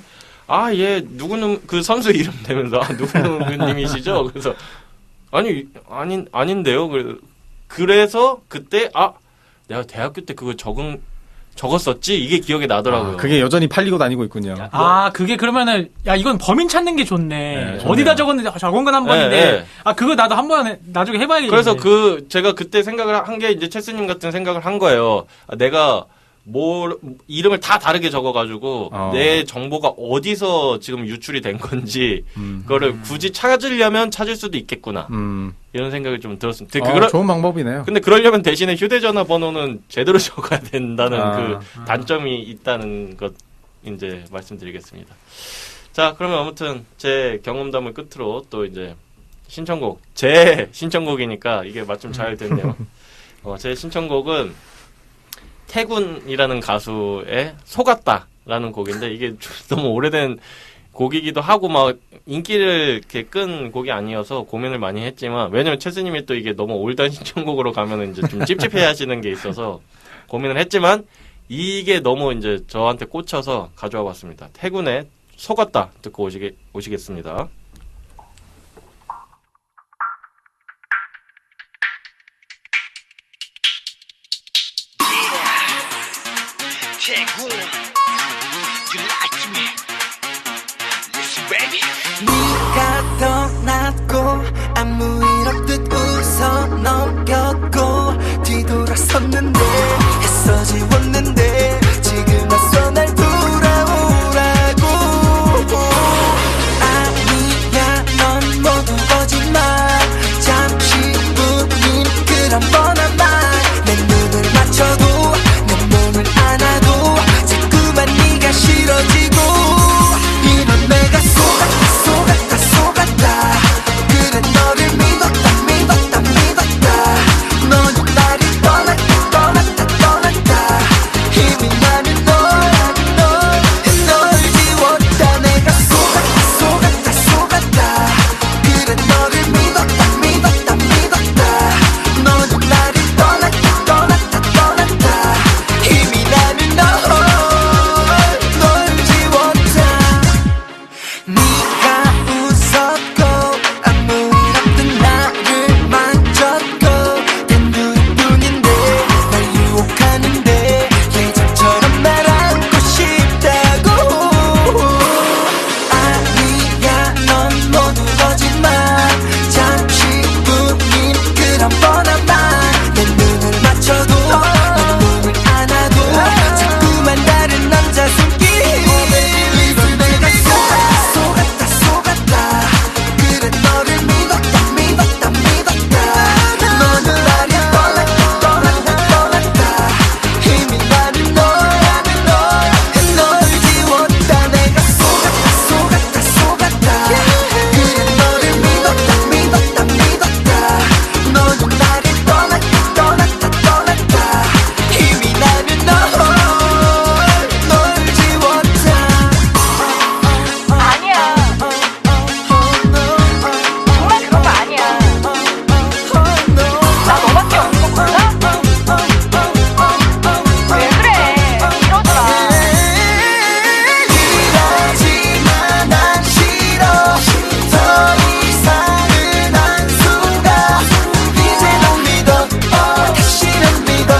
예 누구는 그 선수 이름 대면서 누구님이시죠? 그래서 아닌데요. 그래서 그때 내가 대학교 때 그거 적었었지 이게 기억이 나더라고요. 그게 여전히 팔리고 다니고 있군요. 그게 그러면은 이건 범인 찾는 게 좋네. 네, 어디다 적었는데 적은 건 한 번인데 그거 나도 한번 나중에 해봐야겠네. 그래서 제가 그때 생각을 한 게 이제 체스님 같은 생각을 한 거예요. 내가 이름을 다 다르게 적어가지고 내 정보가 어디서 지금 유출이 된 건지 그거를 굳이 찾으려면 찾을 수도 있겠구나 이런 생각이 좀 들었습니다. 좋은 방법이네요. 근데 그러려면 대신에 휴대전화 번호는 제대로 적어야 된다는 그 단점이 있다는 것 이제 말씀드리겠습니다. 자, 그러면 아무튼 제 경험담을 끝으로 또 이제 제 신청곡이니까 이게 마침 잘 됐네요. 제 신청곡은 태군이라는 가수의 속았다라는 곡인데 이게 너무 오래된 곡이기도 하고 막 인기를 이렇게 끈 곡이 아니어서 고민을 많이 했지만 왜냐면 채스님이 또 이게 너무 올드한 신청곡으로 가면은 이제 좀 찝찝해 하시는 게 있어서 고민을 했지만 이게 너무 이제 저한테 꽂혀서 가져와 봤습니다. 태군의 속았다 듣고 오시겠습니다. 태군, you like me? Listen, baby. 네가 떠났고 아무 일 없듯 웃어 넘겼고 뒤돌아섰는데 애써 지웠는데 지금 와서 날 돌아오라고. 아니야 넌 모두 거짓말 잠시뿐인 그런 뻔한 말 내 눈을 맞춰도 내 몸을 안아도 자꾸만 네가 싫어지고 이런 내가 속았다 그래 너를 믿었다 너는 나를 떠났다 힘이 나는 널 지웠다 내가 속았다 그래 너를 믿었다 너는 나를 떠났다 힘이 나는 널 지웠다. 네가 웃었고 아무 일 없던 나를 만졌고 단 둘뿐인데 날 유혹하는데 예전처럼 날 안고 싶다고. 아니야 넌 모두 거짓말 잠시뿐인 그런 뻔한 말 내 눈을 맞춰도 내 몸을 안아도 자꾸만 다른 남자 손길 이건 내가 속았다 그래 너를 믿었다 너는 나를 떠났다 힘이 나는 널 지웠다 내가 속았다 그래 너를 믿었다 너는 나를 떠났다 힘이 나는 널 지웠다. 아니야. 정말 그런 거 아니야. 나 너밖에 없는 거 몰라? 왜 그래? 이러더라. 이러지만 난 싫어 더 이상은 안 속아 이제 넌 믿어 다시는 믿어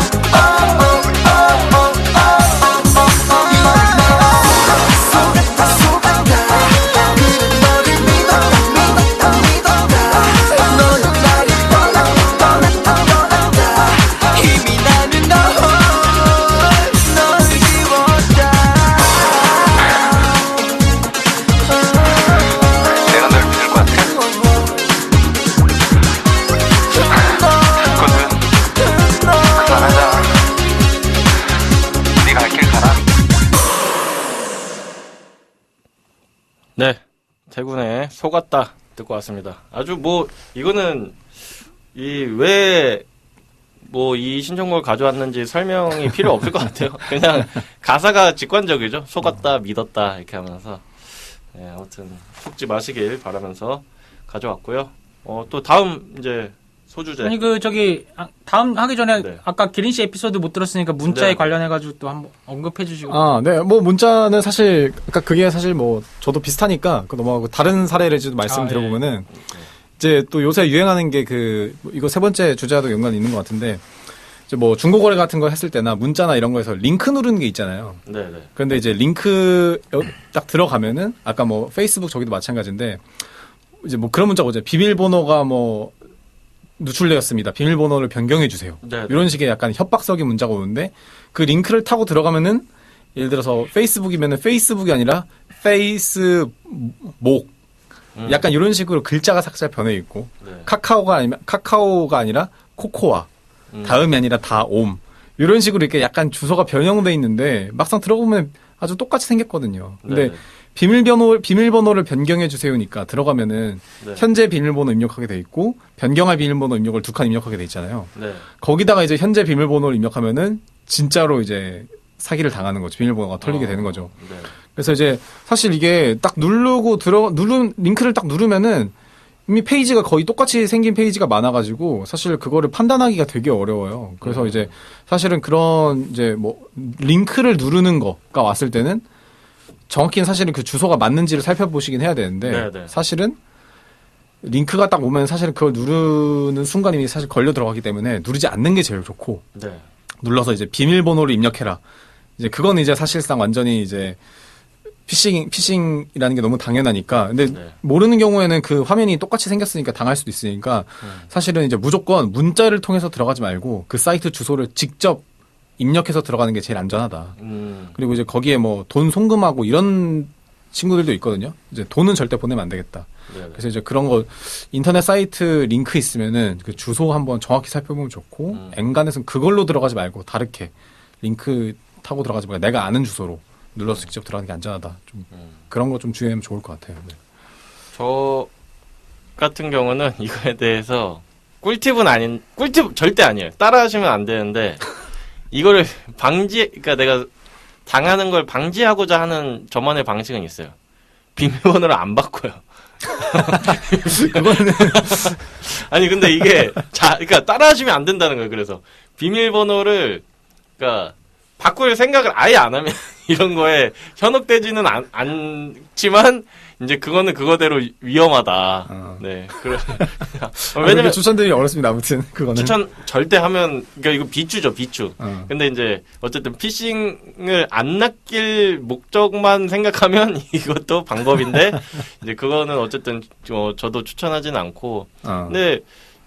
속았다 그래 너를 믿었다 너는 나를 떠났다 힘이 나는 널 지웠다. 내가 널 믿을 것 같아? 그거는 그만하자. 네가 할 길 가라. 네, 태군의 속았다 듣고 왔습니다. 아주 뭐 이거는 왜 이 신청곡을 가져왔는지 설명이 필요 없을 것 같아요. 그냥 가사가 직관적이죠. 속았다, 믿었다 이렇게 하면서 네, 아무튼 속지 마시길 바라면서 가져왔고요. 또 다음 이제 소주제. 아니 다음 하기 전에 네. 아까 기린 씨 에피소드 못 들었으니까 문자에 네. 관련해가지고 또 한번 언급해 주시고. 네. 뭐 문자는 사실 그러니까 그게 사실 뭐 저도 비슷하니까 넘어가고 다른 사례를 좀 말씀드려보면은 이제 또 요새 유행하는 게 이거 세 번째 주제와도 연관이 있는 것 같은데 이제 뭐 중고거래 같은 거 했을 때나 문자나 이런 거에서 링크 누르는 게 있잖아요. 네네. 그런데 이제 링크 딱 들어가면은 아까 뭐 페이스북 저기도 마찬가지인데 이제 뭐 그런 문자가 오죠. 비밀번호가 뭐 누출되었습니다. 비밀번호를 변경해 주세요. 네. 이런 식의 약간 협박적인 문자가 오는데 그 링크를 타고 들어가면은 예를 들어서 페이스북이면은 페이스북이 아니라 페이스목 약간 이런 식으로 글자가 살짝 변해 있고 네. 카카오가 아니라 코코아 다음이 아니라 다옴 이런 식으로 이렇게 약간 주소가 변형돼 있는데 막상 들어보면 아주 똑같이 생겼거든요. 근데 네. 비밀번호를 변경해 주세요니까 들어가면은 네. 현재 비밀번호 입력하게 돼 있고 변경할 비밀번호 입력을 2칸 입력하게 돼 있잖아요. 네. 거기다가 이제 현재 비밀번호를 입력하면은 진짜로 이제 사기를 당하는 거죠. 비밀번호가 털리게 되는 거죠. 네. 그래서 이제 사실 이게 딱 누른 링크를 딱 누르면은 이미 페이지가 거의 똑같이 생긴 페이지가 많아가지고 사실 그거를 판단하기가 되게 어려워요. 그래서 이제 사실은 그런 이제 뭐 링크를 누르는 거가 왔을 때는 정확히는 사실은 그 주소가 맞는지를 살펴보시긴 해야 되는데 네네. 사실은 링크가 딱 오면 사실은 그걸 누르는 순간 이미 사실 걸려 들어가기 때문에 누르지 않는 게 제일 좋고 네. 눌러서 이제 비밀번호를 입력해라. 이제 그건 이제 사실상 완전히 이제 피싱이라는 게 너무 당연하니까. 근데 네. 모르는 경우에는 그 화면이 똑같이 생겼으니까 당할 수도 있으니까 사실은 이제 무조건 문자를 통해서 들어가지 말고 그 사이트 주소를 직접 입력해서 들어가는 게 제일 안전하다. 그리고 이제 거기에 뭐 돈 송금하고 이런 친구들도 있거든요. 이제 돈은 절대 보내면 안 되겠다. 네. 그래서 이제 그런 거 인터넷 사이트 링크 있으면은 그 주소 한번 정확히 살펴보면 좋고 엔간해서는 그걸로 들어가지 말고 다르게 링크 타고 들어가지 말고 내가 아는 주소로 눌러서 직접 들어가는 게 안전하다. 좀 그런 거 좀 주의하면 좋을 것 같아요. 네. 저 같은 경우는 이거에 대해서 꿀팁 절대 아니에요. 따라하시면 안 되는데 이거를 그러니까 내가 당하는 걸 방지하고자 하는 저만의 방식은 있어요. 비밀번호를 안 바꿔요. 아니 근데 이게 그러니까 따라하시면 안 된다는 거예요. 그래서 비밀번호를 그러니까 바꿀 생각을 아예 안 하면 이런 거에 현혹되지는 않지만 이제 그거는 그거대로 위험하다. 네. 왜냐면 추천드리기 어렵습니다. 아무튼 그거는 추천 절대 하면 그러니까 이거 비추죠, 비추. 어. 근데 이제 어쨌든 피싱을 안 낚일 목적만 생각하면 이것도 방법인데 이제 그거는 어쨌든 저도 추천하진 않고. 근데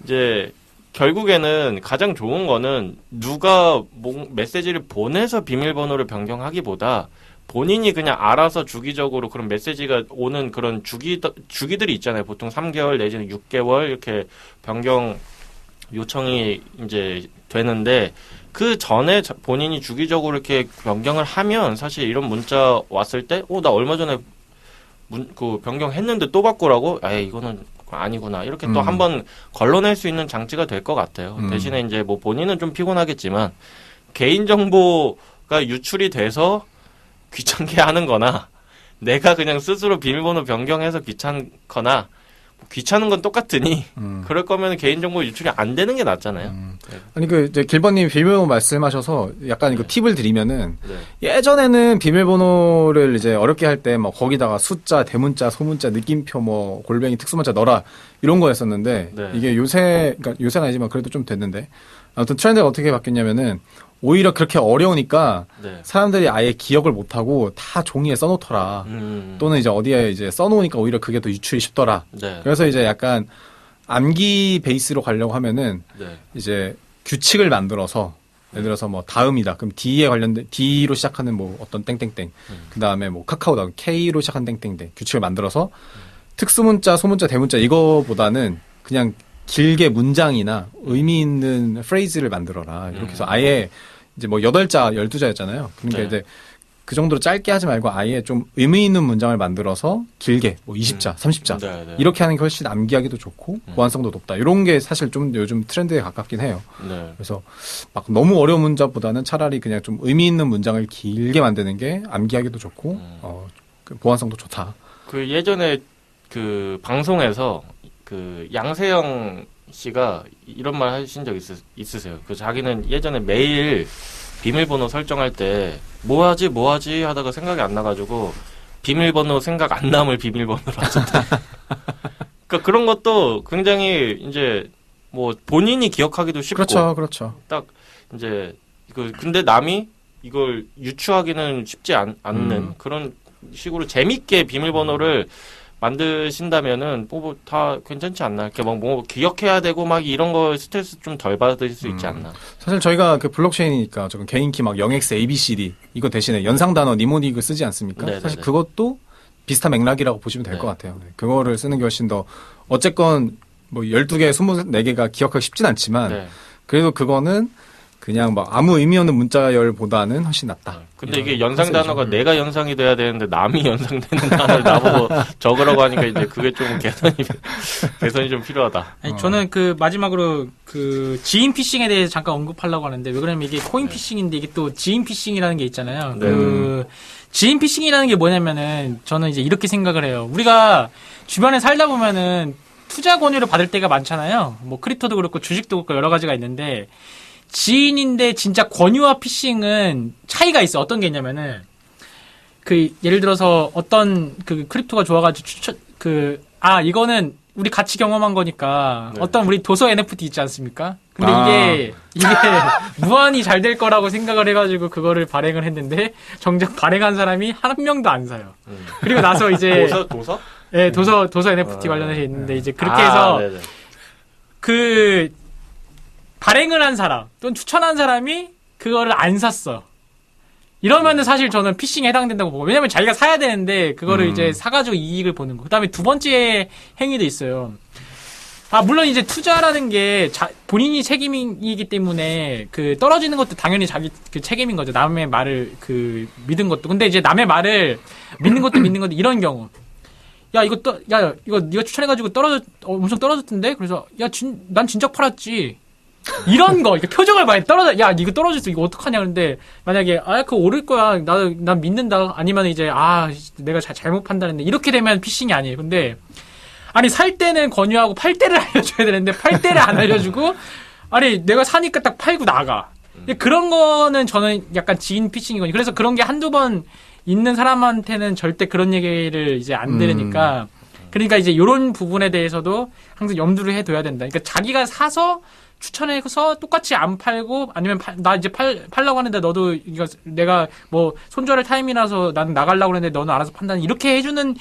이제 결국에는 가장 좋은 거는 누가 메시지를 보내서 비밀번호를 변경하기보다 본인이 그냥 알아서 주기적으로 그런 메시지가 오는 그런 주기들이 있잖아요. 보통 3개월 내지는 6개월 이렇게 변경 요청이 이제 되는데 그 전에 본인이 주기적으로 이렇게 변경을 하면 사실 이런 문자 왔을 때 나 얼마 전에 그 변경했는데 또 바꾸라고? 이거는 아니구나. 이렇게 또 한번 걸러낼 수 있는 장치가 될 것 같아요. 대신에 이제 뭐 본인은 좀 피곤하겠지만 개인정보가 유출이 돼서 귀찮게 하는 거나 내가 그냥 스스로 비밀번호 변경해서 귀찮거나 귀찮은 건 똑같으니 그럴 거면 개인정보 유출이 안 되는 게 낫잖아요. 아니 이제 길버님 비밀번호 말씀하셔서 약간 이거 팁을 드리면은 네. 예전에는 비밀번호를 이제 어렵게 할 때 뭐 거기다가 숫자, 대문자, 소문자, 느낌표, 뭐 골뱅이, 특수문자 넣어라 이런 거였었는데 네. 이게 그러니까 요새는 아니지만 그래도 좀 됐는데 아무튼 트렌드가 어떻게 바뀌었냐면은 오히려 그렇게 어려우니까 네. 사람들이 아예 기억을 못하고 다 종이에 써놓더라. 또는 이제 어디에 이제 써놓으니까 오히려 그게 더 유출이 쉽더라. 네. 그래서 이제 약간 암기 베이스로 가려고 하면은 네. 이제 규칙을 만들어서 예를 들어서 뭐 다음이다. 그럼 D에 관련된 D로 시작하는 뭐 어떤 땡땡땡. 그다음에 뭐 카카오다. K로 시작한 땡땡땡. 규칙을 만들어서 특수문자, 소문자, 대문자 이거보다는 그냥 길게 문장이나 의미 있는 프레이즈를 만들어라. 이렇게 해서 아예 이제 뭐 8자, 12자였잖아요. 그러니까 네. 이제 그 정도로 짧게 하지 말고 아예 좀 의미 있는 문장을 만들어서 길게 뭐 20자, 30자 네, 네. 이렇게 하는 게 훨씬 암기하기도 좋고 보안성도 높다. 이런 게 사실 좀 요즘 트렌드에 가깝긴 해요. 네. 그래서 막 너무 어려운 문자보다는 차라리 그냥 좀 의미 있는 문장을 길게 만드는 게 암기하기도 좋고 그 보안성도 좋다. 그 예전에 그 방송에서 그 양세형 씨가 이런 말 하신 적 있으세요. 그 자기는 예전에 매일 비밀번호 설정할 때 뭐 하지 하다가 생각이 안 나가지고 비밀번호 생각 안 남을 비밀번호로 하셨다. 그러니까 그런 것도 굉장히 이제 뭐 본인이 기억하기도 쉽고 그렇죠. 딱 이제 근데 남이 이걸 유추하기는 쉽지 않는 그런 식으로 재밌게 비밀번호를 만드신다면은 뭐 다 괜찮지 않나? 이렇게 뭐 기억해야 되고 막 이런 거 스트레스 좀 덜 받을 수 있지 않나? 사실 저희가 그 블록체인이니까 조금 개인키 막 0x ABCD 이거 대신에 연상 단어 니모닉을 쓰지 않습니까? 네네네. 사실 그것도 비슷한 맥락이라고 보시면 될 것 같아요. 네. 그거를 쓰는 게 훨씬 더 어쨌건 뭐 12개, 24개가 기억하기 쉽진 않지만 네. 그래도 그거는 그냥 막 아무 의미 없는 문자열보다는 훨씬 낫다. 근데 이게 연상 단어가 내가 연상이 돼야 되는데 남이 연상되는 단어를 나보고 적으라고 하니까 이제 그게 좀 개선이 좀 필요하다. 아니, 저는 그 마지막으로 그 지인 피싱에 대해서 잠깐 언급하려고 하는데 왜 그러냐면 이게 코인 피싱인데 이게 또 지인 피싱이라는 게 있잖아요. 네. 그 지인 피싱이라는 게 뭐냐면은 저는 이제 이렇게 생각을 해요. 우리가 주변에 살다 보면은 투자 권유를 받을 때가 많잖아요. 뭐 크립토도 그렇고 주식도 그렇고 여러 가지가 있는데 지인인데 진짜 권유와 피싱은 차이가 있어. 어떤 게 있냐면은 그 예를 들어서 어떤 그 크립토가 좋아가지고 이거는 우리 같이 경험한 거니까 네. 어떤 우리 도서 NFT 있지 않습니까? 근데 아. 이게 무한히 잘 될 거라고 생각을 해가지고 그거를 발행을 했는데 정작 발행한 사람이 한 명도 안 사요. 그리고 나서 이제 도서? 예, 도서 NFT 관련해서 있는데 이제 그렇게 해서 네네. 그 발행을 한 사람 또는 추천한 사람이 그거를 안 샀어. 이러면은 사실 저는 피싱에 해당된다고 보고 왜냐면 자기가 사야 되는데 그거를 이제 사가지고 이익을 보는 거. 그다음에 두 번째 행위도 있어요. 물론 이제 투자라는 게 본인이 책임이기 때문에 그 떨어지는 것도 당연히 자기 그 책임인 거죠. 남의 말을 그 믿은 것도. 근데 이제 남의 말을 믿는 것도 이런 경우. 야, 이거 네가 추천해가지고 엄청 떨어졌던데? 그래서, 난 진작 팔았지. 이런 거, 이렇게 표정을 많이 야, 이거 떨어졌어. 이거 어떡하냐. 근데, 만약에, 그거 오를 거야. 난 믿는다. 아니면 이제, 내가 잘못 판단했네. 이렇게 되면 피싱이 아니에요. 근데, 아니, 살 때는 권유하고 팔 때를 알려줘야 되는데, 팔 때를 안 알려주고, 아니, 내가 사니까 딱 팔고 나가. 그런 거는 저는 약간 지인 피싱이거든요. 그래서 그런 게 한두 번, 있는 사람한테는 절대 그런 얘기를 이제 안 들으니까 그러니까 이제 이런 부분에 대해서도 항상 염두를 해둬야 된다. 그러니까 자기가 사서 추천해서 똑같이 안 팔고 아니면 나 이제 팔려고 하는데 너도 이거 내가 뭐 손절할 타임이라서 나는 나가려고 하는데 너는 알아서 판단 이렇게 해주는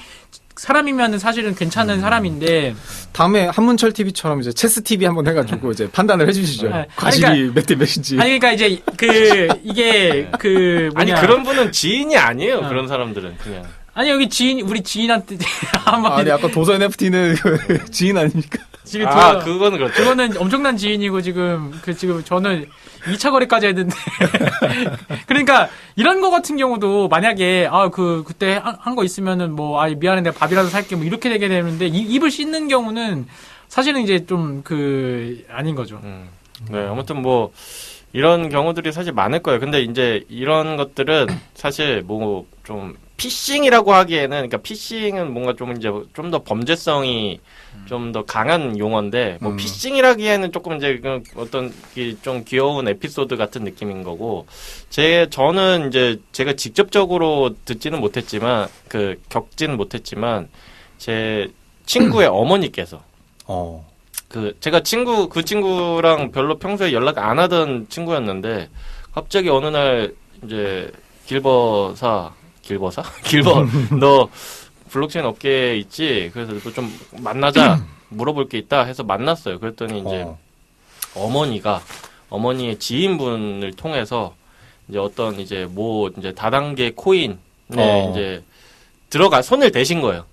사람이면 사실은 괜찮은 사람인데 다음에 한문철 TV처럼 이제 체스 TV 한번 해가지고 이제 판단을 해주시죠. 네. 과실이 몇 대 몇인지. 아니 그러니까 이제 이게 아니 그런 분은 지인이 아니에요. 그런 사람들은 그냥. 아니 여기 우리 지인한테 아니 아까 도서 NFT는 지인 아닙니까? 지금 그거는 그렇죠. 그거는 엄청난 지인이고 지금 저는 2차 거래까지 했는데 그러니까 이런 거 같은 경우도 만약에 그때 한 거 있으면은 뭐 미안해 내가 밥이라도 살게 뭐 이렇게 되게 되는데 입을 씻는 경우는 사실은 이제 좀 아닌 거죠. 네, 아무튼 뭐 이런 경우들이 사실 많을 거예요. 근데 이제 이런 것들은 사실 뭐 좀 피싱이라고 하기에는 그러니까 피싱은 뭔가 좀 이제 좀 더 범죄성이 좀 더 강한 용어인데 뭐 피싱이라기에는 조금 이제 어떤 좀 귀여운 에피소드 같은 느낌인 거고 저는 이제 제가 직접적으로 듣지는 못했지만 겪지는 못했지만 제 친구의 어머니께서 제가 그 친구랑 별로 평소에 연락 안 하던 친구였는데 갑자기 어느 날 이제 길버 너 블록체인 업계에 있지? 그래서 너 좀 만나자. 물어볼 게 있다 해서 만났어요. 그랬더니 이제 어머니의 지인분을 통해서 이제 어떤 이제 이제 다단계 코인에 이제 손을 대신 거예요.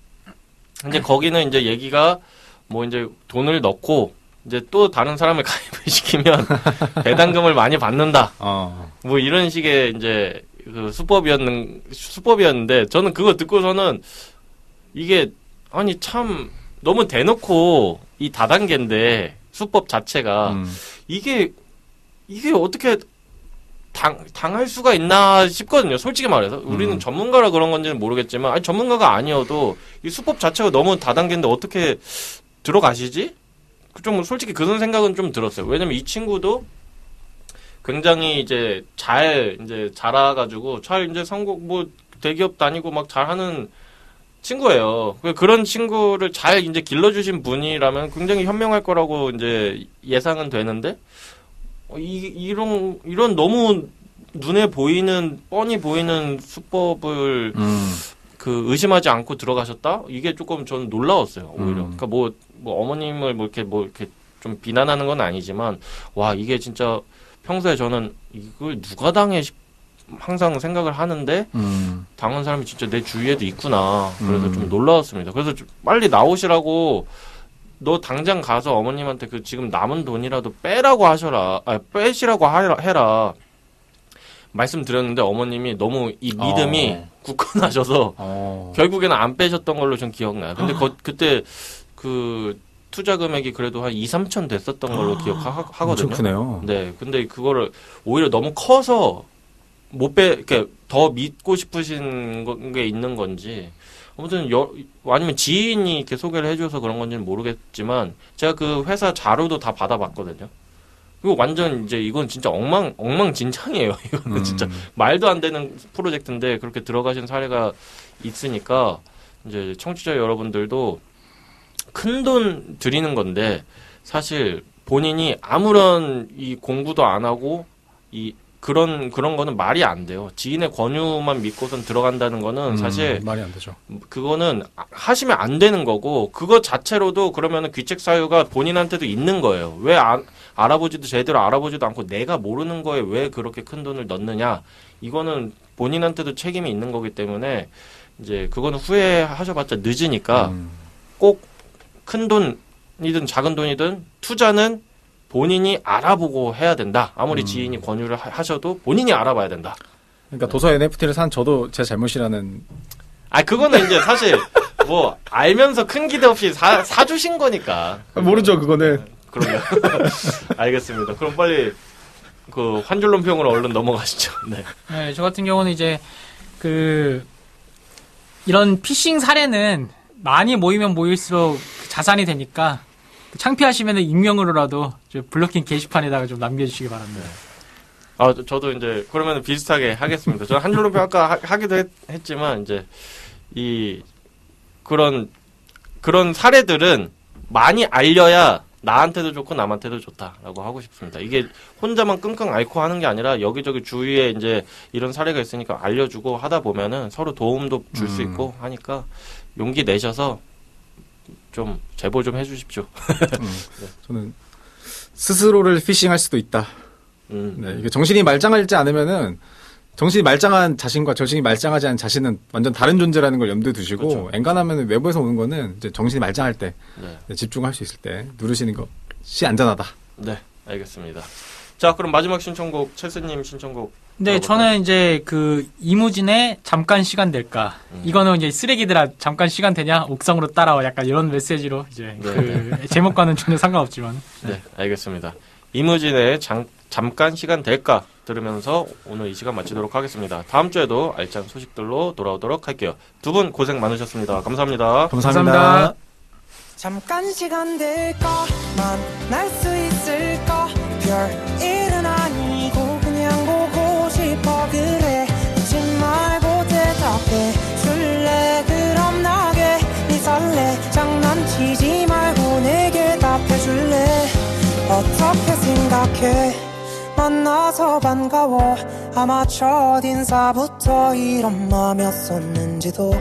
근데 거기는 이제 얘기가 뭐 이제 돈을 넣고 이제 또 다른 사람을 가입을 시키면 배당금을 많이 받는다. 뭐 이런 식의 이제 그 수법이었는데 저는 그거 듣고서는 이게 아니 참 너무 대놓고 이 다단계인데 수법 자체가 이게 어떻게 당할 수가 있나 싶거든요. 솔직히 말해서 우리는 전문가라 그런 건지는 모르겠지만 전문가가 아니어도 이 수법 자체가 너무 다단계인데 어떻게 들어가시지? 좀 솔직히 그런 생각은 좀 들었어요. 왜냐면 이 친구도 굉장히 이제 자라가지고 이제 뭐 대기업 다니고 막 잘하는 친구예요. 그런 친구를 잘 이제 길러주신 분이라면 굉장히 현명할 거라고 이제 예상은 되는데 이런 너무 눈에 보이는 뻔히 보이는 수법을 의심하지 않고 들어가셨다? 이게 조금 저는 놀라웠어요. 오히려. 그러니까 뭐 어머님을 이렇게 좀 비난하는 건 아니지만 와 이게 진짜 평소에 저는 이걸 누가 당해 항상 생각을 하는데 당한 사람이 진짜 내 주위에도 있구나. 그래서 좀 놀라웠습니다. 그래서 좀 빨리 나오시라고 너 당장 가서 어머님한테 그 지금 남은 돈이라도 빼라고 하셔라. 빼시라고 해라. 말씀드렸는데 어머님이 너무 이 믿음이 굳건하셔서 결국에는 안 빼셨던 걸로 전 기억나요. 근데 그때 그 투자 금액이 그래도 한 2, 3천 됐었던 걸로 기억하거든요. 엄청 크네요. 네. 근데 그거를 오히려 너무 커서 이렇게 더 믿고 싶으신 게 있는 건지 아무튼 아니면 지인이 이렇게 소개를 해줘서 그런 건지는 모르겠지만 제가 그 회사 자료도 다 받아봤거든요. 이거 완전 이제 이건 진짜 엉망진창이에요. 이거는 진짜 말도 안 되는 프로젝트인데 그렇게 들어가신 사례가 있으니까 이제 청취자 여러분들도 큰 돈 들이는 건데 사실 본인이 아무런 이 공부도 안 하고 그런 거는 말이 안 돼요. 지인의 권유만 믿고선 들어간다는 거는 사실 말이 안 되죠. 그거는 하시면 안 되는 거고 그거 자체로도 그러면은 귀책 사유가 본인한테도 있는 거예요. 왜 제대로 알아보지도 않고 내가 모르는 거에 왜 그렇게 큰 돈을 넣느냐. 이거는 본인한테도 책임이 있는 거기 때문에 이제 그거는 후회하셔봤자 늦으니까 꼭 큰 돈이든 작은 돈이든 투자는 본인이 알아보고 해야 된다. 아무리 지인이 권유를 하셔도 본인이 알아봐야 된다. 그러니까 도서 NFT를 산 저도 제 잘못이라는. 그거는 이제 사실 뭐 알면서 큰 기대 없이 사주신 거니까. 모르죠 그거는. 그럼요. 알겠습니다. 그럼 빨리 그 환줄론평으로 얼른 넘어가시죠. 네. 네, 저 같은 경우는 이제 이런 피싱 사례는 많이 모이면 모일수록 자산이 되니까 창피하시면 익명으로라도 블로킹 게시판에다가 좀 남겨주시기 바랍니다. 저도 이제 그러면 비슷하게 하겠습니다. 저는 한줄론평 아까 하기도 했지만 이제 그런 사례들은 많이 알려야 나한테도 좋고 남한테도 좋다라고 하고 싶습니다. 이게 혼자만 끙끙 앓고 하는 게 아니라 여기저기 주위에 이제 이런 사례가 있으니까 알려주고 하다 보면은 서로 도움도 줄 수 있고 하니까 용기 내셔서 좀 제보 좀 해주십시오. 네. 저는 스스로를 피싱할 수도 있다. 네, 이게 정신이 말짱하지 않으면은 정신이 말짱한 자신과 정신이 말짱하지 않은 자신은 완전 다른 존재라는 걸 염두에 두시고 그렇죠. 엔간하면 외부에서 오는 거는 이제 정신이 말짱할 때 집중할 수 있을 때 누르시는 것이 안전하다. 네, 알겠습니다. 자, 그럼 마지막 신청곡 첼스님 신청곡. 네, 저는 이제 이무진의 잠깐 시간 될까. 이거는 이제 쓰레기들아 잠깐 시간 되냐? 옥상으로 따라와. 약간 이런 메시지로 이제 제목과는 전혀 상관없지만. 네, 알겠습니다. 이무진의 잠깐 시간 될까 들으면서 오늘 이 시간 마치도록 하겠습니다. 다음 주에도 알찬 소식들로 돌아오도록 할게요. 두 분 고생 많으셨습니다. 감사합니다. 감사합니다. 잠깐 시간 될까 만날 수 있을까 별일은 아니고 그냥 보고 싶어 그래 잊지 말고 대답해 줄래 그럼 나게 네 설레 장난치지 말고 내게 답해줄래 어떻게 생각해 만나서 반가워 아마 첫인사부터 이런 맘이었었는지도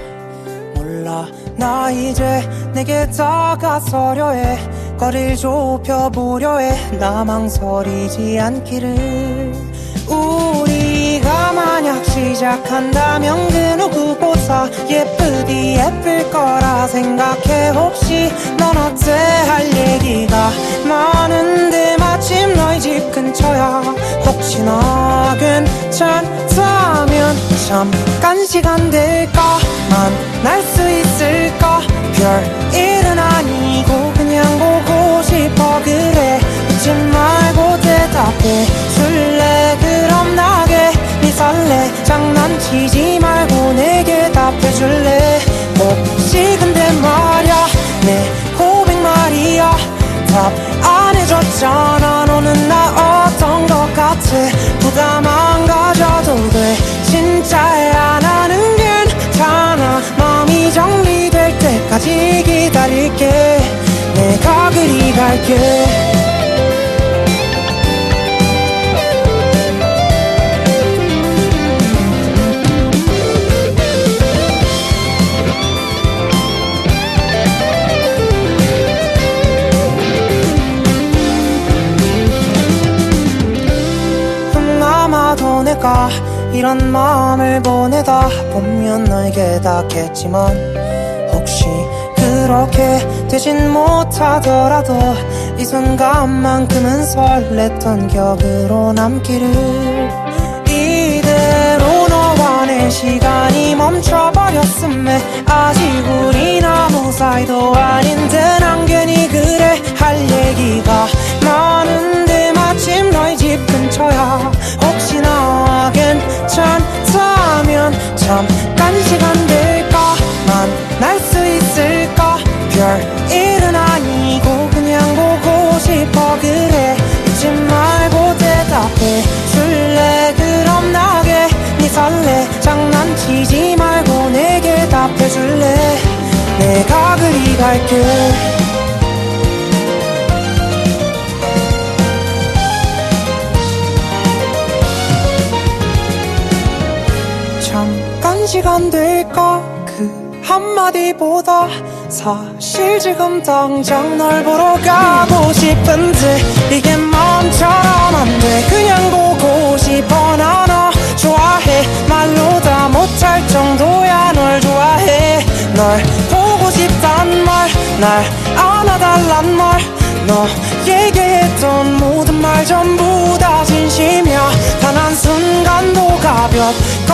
몰라 나 이제 내게 다가서려 해 거리를 좁혀보려 해 나 망설이지 않기를 우리가 만약 시작한다면 그 누구보다 예쁘디 예쁠 거라 생각해 혹시 넌 어때 할 얘기가 많은데 마침 너희 집 근처야 혹시나 괜찮다면 잠깐 시간 될까 만날 수 있을까 별일은 아니고 그냥 보고 싶어 그래 잊지 말고 대답해 줄래 그럼 나게 네 설레 장난치지 말고 내게 답해줄래 혹시 근데 말야 내 고백 말이야 답 안 해줬잖아 너는 나 어떤 것 같아 부담 안 가져도 돼 진짜야 나는 괜찮아 마음이 정리될 때까지 기다릴게 내가 그리 갈게 아마도 내가 이런 마음을 보내다 보면 너에게 닿겠지만 혹시 그 그렇게 되진 못하더라도 이 순간만큼은 설렜던 기억으로 남기를. 이대로 너와 내 시간이 멈춰버렸음에 아직 우린 아무 사이도 아닌데 난 괜히 그래 할 얘기가 많은데 마침 너희 집 근처야. 혹시나 괜찮다면 잠깐 시간 될까? 만날 수 있을까? 별일은 아니고 그냥 보고 싶어. 그래 잊지 말고 대답해 줄래? 그럼 나게 네 설레 장난치지 말고 내게 답해 줄래? 내가 그리 갈게. 잠깐 시간 될까? 그 한마디보다 사실 지금 당장 널 보러 가고 싶은데 이게 마음처럼 안 돼. 그냥 보고 싶어. 나 너 좋아해 말로 다 못할 정도야. 널 좋아해. 널 보고 싶단 말 날 안아달란 말 너에게 했던 모든 말 전부 다 진심이야. 단 한순간도 가볍게